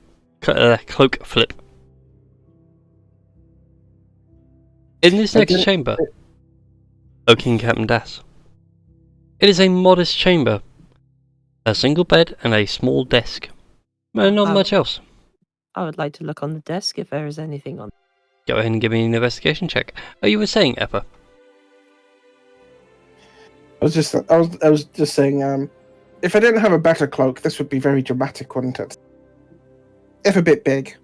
flip. In this next chamber, O King Captain Das, it is a modest chamber. A single bed and a small desk. Not much else. I would like to look on the desk if there is anything on. Go ahead and give me an investigation check. Oh, you were saying, Eppa? I was just saying, if I didn't have a better cloak, this would be very dramatic, wouldn't it? If a bit big.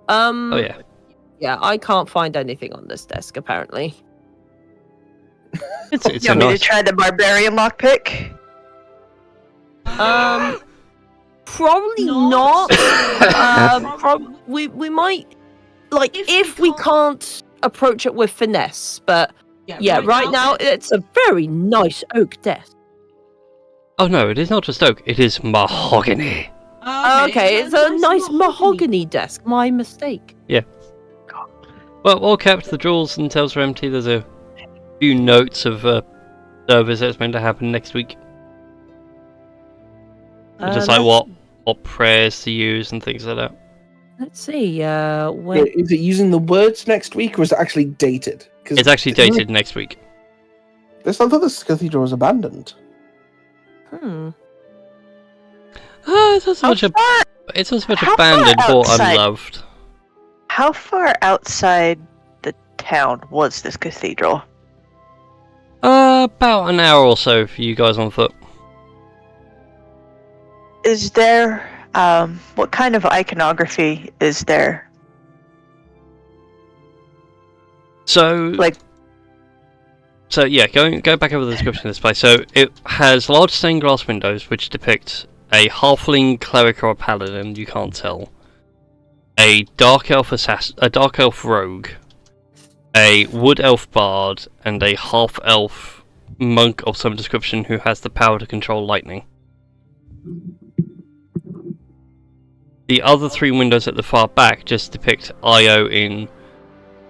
Oh yeah. Yeah, I can't find anything on this desk apparently. It's You want me to try the barbarian lockpick? Probably not. We might, if we can't approach it with finesse, but yeah, right now it's a very nice oak desk. Oh no, it is not just oak, it is mahogany. Okay, it's a nice mahogany desk. My mistake. Yeah. Well, all kept, the drawers and shelves are empty. There's a few notes of service that's meant to happen next week. Just what prayers to use and things like that. Let's see. When Is it using the words next week, or is it actually dated? It's actually dated next week. I thought this cathedral was abandoned. It's not so much abandoned or unloved. How far outside the town was this cathedral? About an hour or so for you guys on foot. Is there, what kind of iconography is there? So yeah, go back over the description of this place. So it has large stained glass windows which depict a halfling cleric or a paladin, you can't tell. A dark elf a dark elf rogue, a wood elf bard, and a half elf monk of some description who has the power to control lightning. The other 3 windows at the far back just depict Io in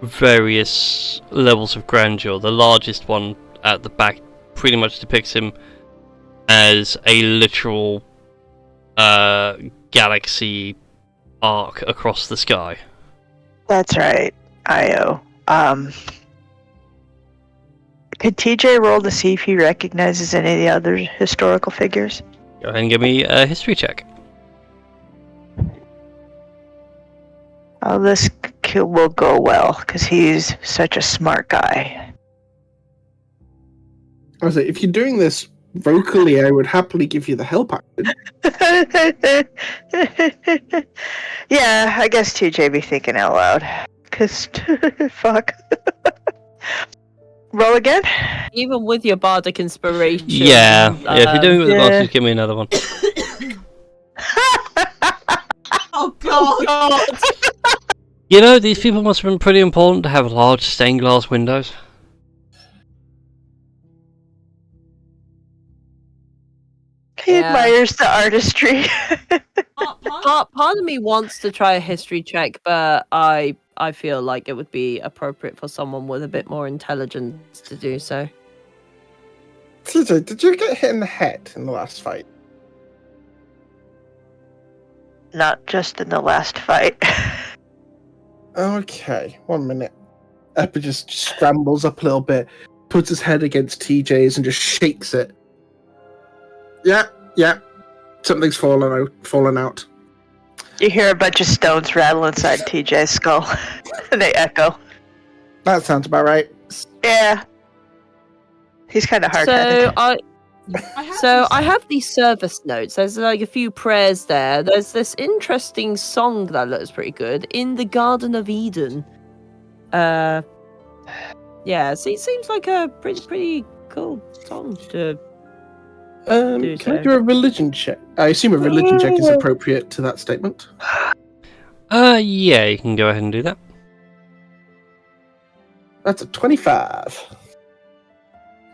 various levels of grandeur. The largest one at the back pretty much depicts him as a literal galaxy arc across the sky. That's right, Io. Could TJ roll to see if he recognizes any of the other historical figures? Go ahead and give me a history check. Oh, this will go well, because he's such a smart guy. I was like, if you're doing this vocally, I would happily give you the help action. Yeah, I guess TJ be thinking out loud. Because, fuck. Roll again? Even with your bardic inspiration. Yeah, if you're doing it with yeah. advantage, give me another one. Oh god! You know, these people must have been pretty important to have large stained glass windows. He Yeah. admires the artistry. Part of me wants to try a history check, but I feel like it would be appropriate for someone with a bit more intelligence to do so. TJ, did you get hit in the head in the last fight? Not just in the last fight. Okay, 1 minute. Epa just scrambles up a little bit, puts his head against TJ's and just shakes it. Yeah. Something's fallen out. You hear a bunch of stones rattle inside TJ's skull. And they echo. That sounds about right. Yeah. He's kind of hard-headed. I have these service notes. There's like a few prayers there. There's this interesting song that looks pretty good. In the Garden of Eden. Yeah, so it seems like a pretty cool song to do Can I so. do a religion check? I assume a religion check is appropriate to that statement. Yeah, you can go ahead and do that. That's a 25.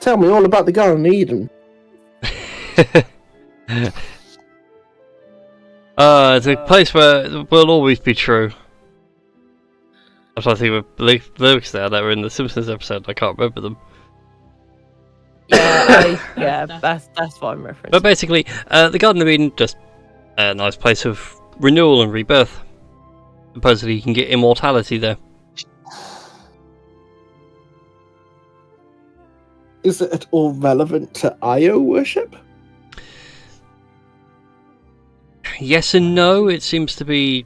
Tell me all about the Garden of Eden. It's a place where it will always be true. I'm trying to think of lyrics there that were in the Simpsons episode. I can't remember them. Yeah, that's what I'm referencing. But basically, the Garden of Eden, just a nice place of renewal and rebirth. Supposedly you can get immortality there. Is it at all relevant to Io worship? Yes and no, it seems to be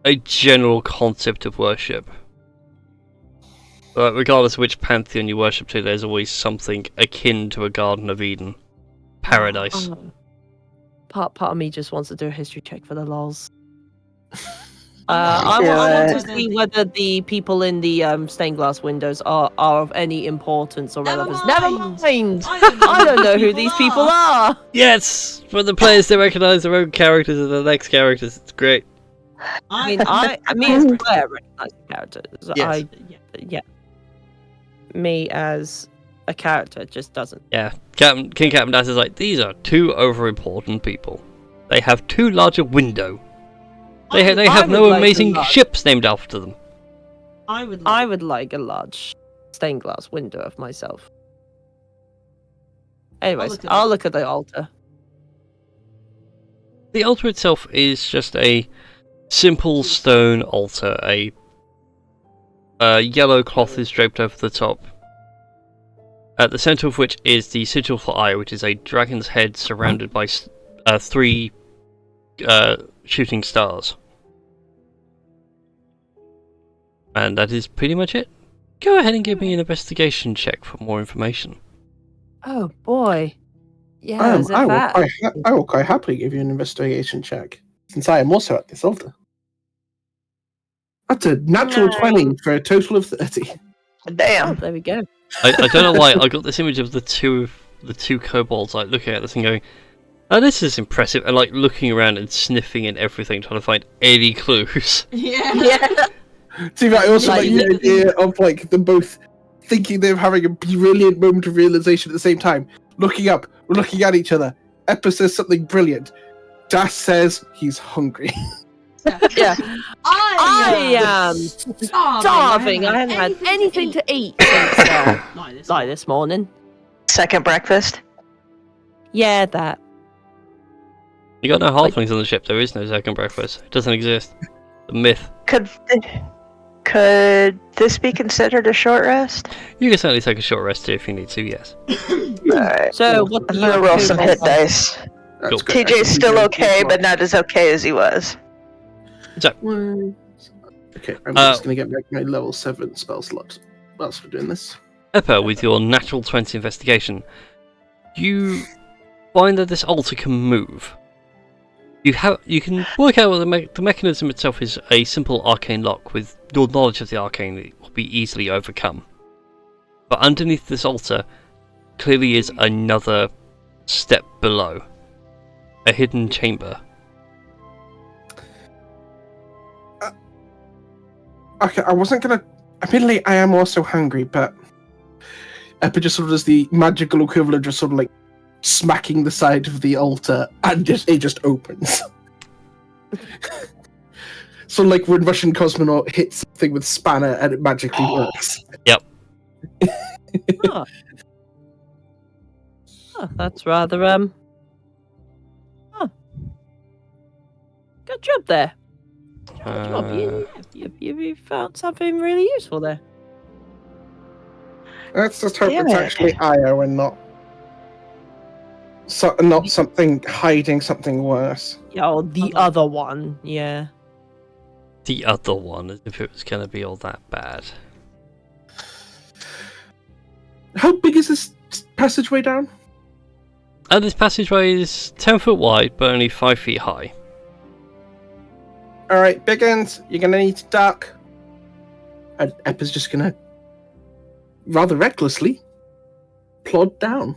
a general concept of worship. But regardless of which pantheon you worship to, there's always something akin to a Garden of Eden. Paradise. Part of me just wants to do a history check for the lols. I want to see whether the people in the stained glass windows are of any importance or relevance. Never mind! I don't know who these people are! Yes! For the players to recognise their own characters and the next characters, it's great. I mean, as a player, recognise the characters. Yes. Yeah. Me as a character just doesn't. Yeah, King Captain Das is like, these are 2 over-important people. They have too large a window. They have no amazing ships named after them. I would like a large stained glass window of myself. Anyways, I'll look at the altar. The altar itself is just a simple stone altar. A yellow cloth is draped over the top. At the centre of which is the sigil for Eye, which is a dragon's head surrounded by 3 shooting stars. And that is pretty much it. Go ahead and give me an investigation check for more information. Oh boy. Yeah, is it that? I will quite happily give you an investigation check, since I am also at this altar. That's a natural 20 for a total of 30. Damn. Oh, there we go. I don't know why I got this image of the two kobolds like looking at this and going, This is impressive, and like looking around and sniffing and everything, trying to find any clues. Yeah. See, I also like the idea of like them both thinking they're having a brilliant moment of realization at the same time. Looking up, we're looking at each other. Eppa says something brilliant. Das says he's hungry. Yeah. I am starving. I haven't had anything to eat since like this morning. Second breakfast. Yeah, that. You got no halflings on the ship. There is no second breakfast. It doesn't exist. The myth. Could this be considered a short rest? You can certainly take a short rest if you need to. Yes. Alright. So what? I'm gonna roll some hit dice. That's Cool. great. TJ's still okay, but not as okay as he was. Okay, I'm just gonna get back my level 7 spell slot whilst we're doing this. Eppa, with your natural 20 investigation, you find that this altar can move. You can work out that the mechanism itself is a simple arcane lock. With your knowledge of the arcane, it will be easily overcome. But underneath this altar, clearly is another step below. A hidden chamber. Okay, I wasn't gonna. Admittedly, I am also hungry, but Eppa just sort of does the magical equivalent, just sort of like smacking the side of the altar, and it just opens. So, like when Russian cosmonaut hits something with spanner, and it magically works. Yep. Oh, that's rather Oh. Good job there. Good job. You found something really useful there. Let's just hope Damn it's it. actually Io and not something hiding something worse. Yeah, or the other one. Yeah. The other one, as if it was going to be all that bad. How big is this passageway down? This passageway is 10 foot wide, but only 5 feet high. Alright, Biggins, you're gonna need to duck. And Eppa's just gonna, rather recklessly, plod down.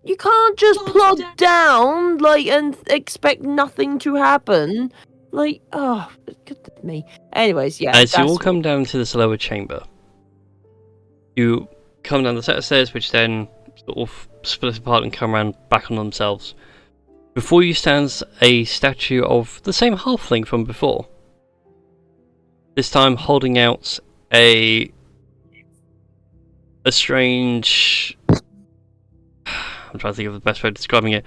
You can't just plod down, like, and expect nothing to happen. Like, oh, goodness me. Anyways, yeah. As you all come down to this lower chamber, you come down the set of stairs, which then sort of split apart and come around back on themselves. Before you stands a statue of the same halfling from before. This time holding out a strange... I'm trying to think of the best way of describing it.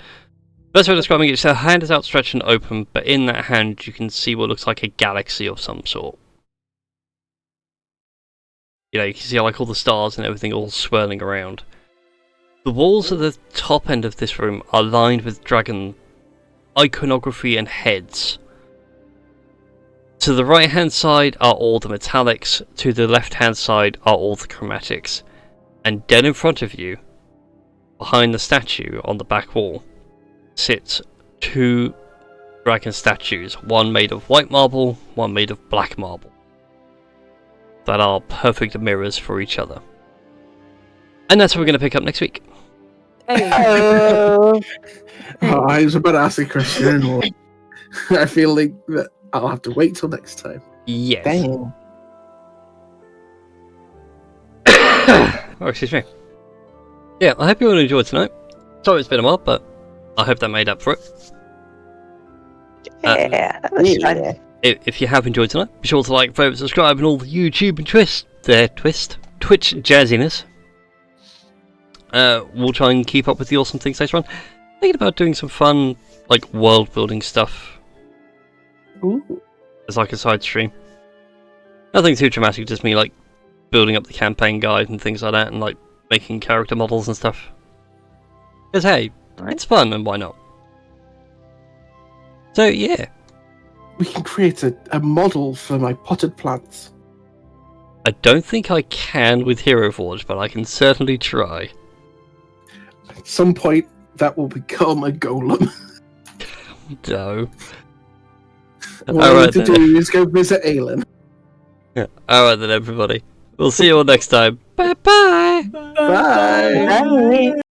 Best way of describing it is her hand is outstretched and open, but in that hand you can see what looks like a galaxy of some sort. You know, you can see like all the stars and everything all swirling around. The walls at the top end of this room are lined with dragon iconography and heads. To the right hand side are all the metallics, to the left hand side are all the chromatics. And dead in front of you, behind the statue on the back wall, sit 2 dragon statues, one made of white marble, one made of black marble, that are perfect mirrors for each other. And that's what we're going to pick up next week. I was about to ask a question, or I feel like that I'll have to wait till next time. Yes. Dang. Oh, excuse me. Yeah, I hope you all enjoyed tonight. Sorry it's been a while, but I hope that made up for it. Yeah, that was fun. If you have enjoyed tonight, be sure to like, favorite, subscribe, and all the YouTube and Twitch jazziness. We'll try and keep up with the awesome things later on. Thinking about doing some fun, like, world building stuff. Ooh. As like a side stream. Nothing too dramatic, just me like building up the campaign guide and things like that, and like making character models and stuff. Because hey, it's fun, and why not? So yeah. We can create a model for my potted plants. I don't think I can with Hero Forge, but I can certainly try. At some point, that will become a golem. No. All I need to do is go visit Aelin. Yeah. Alright then, everybody. We'll see you all next time. Bye-bye! Bye! Bye.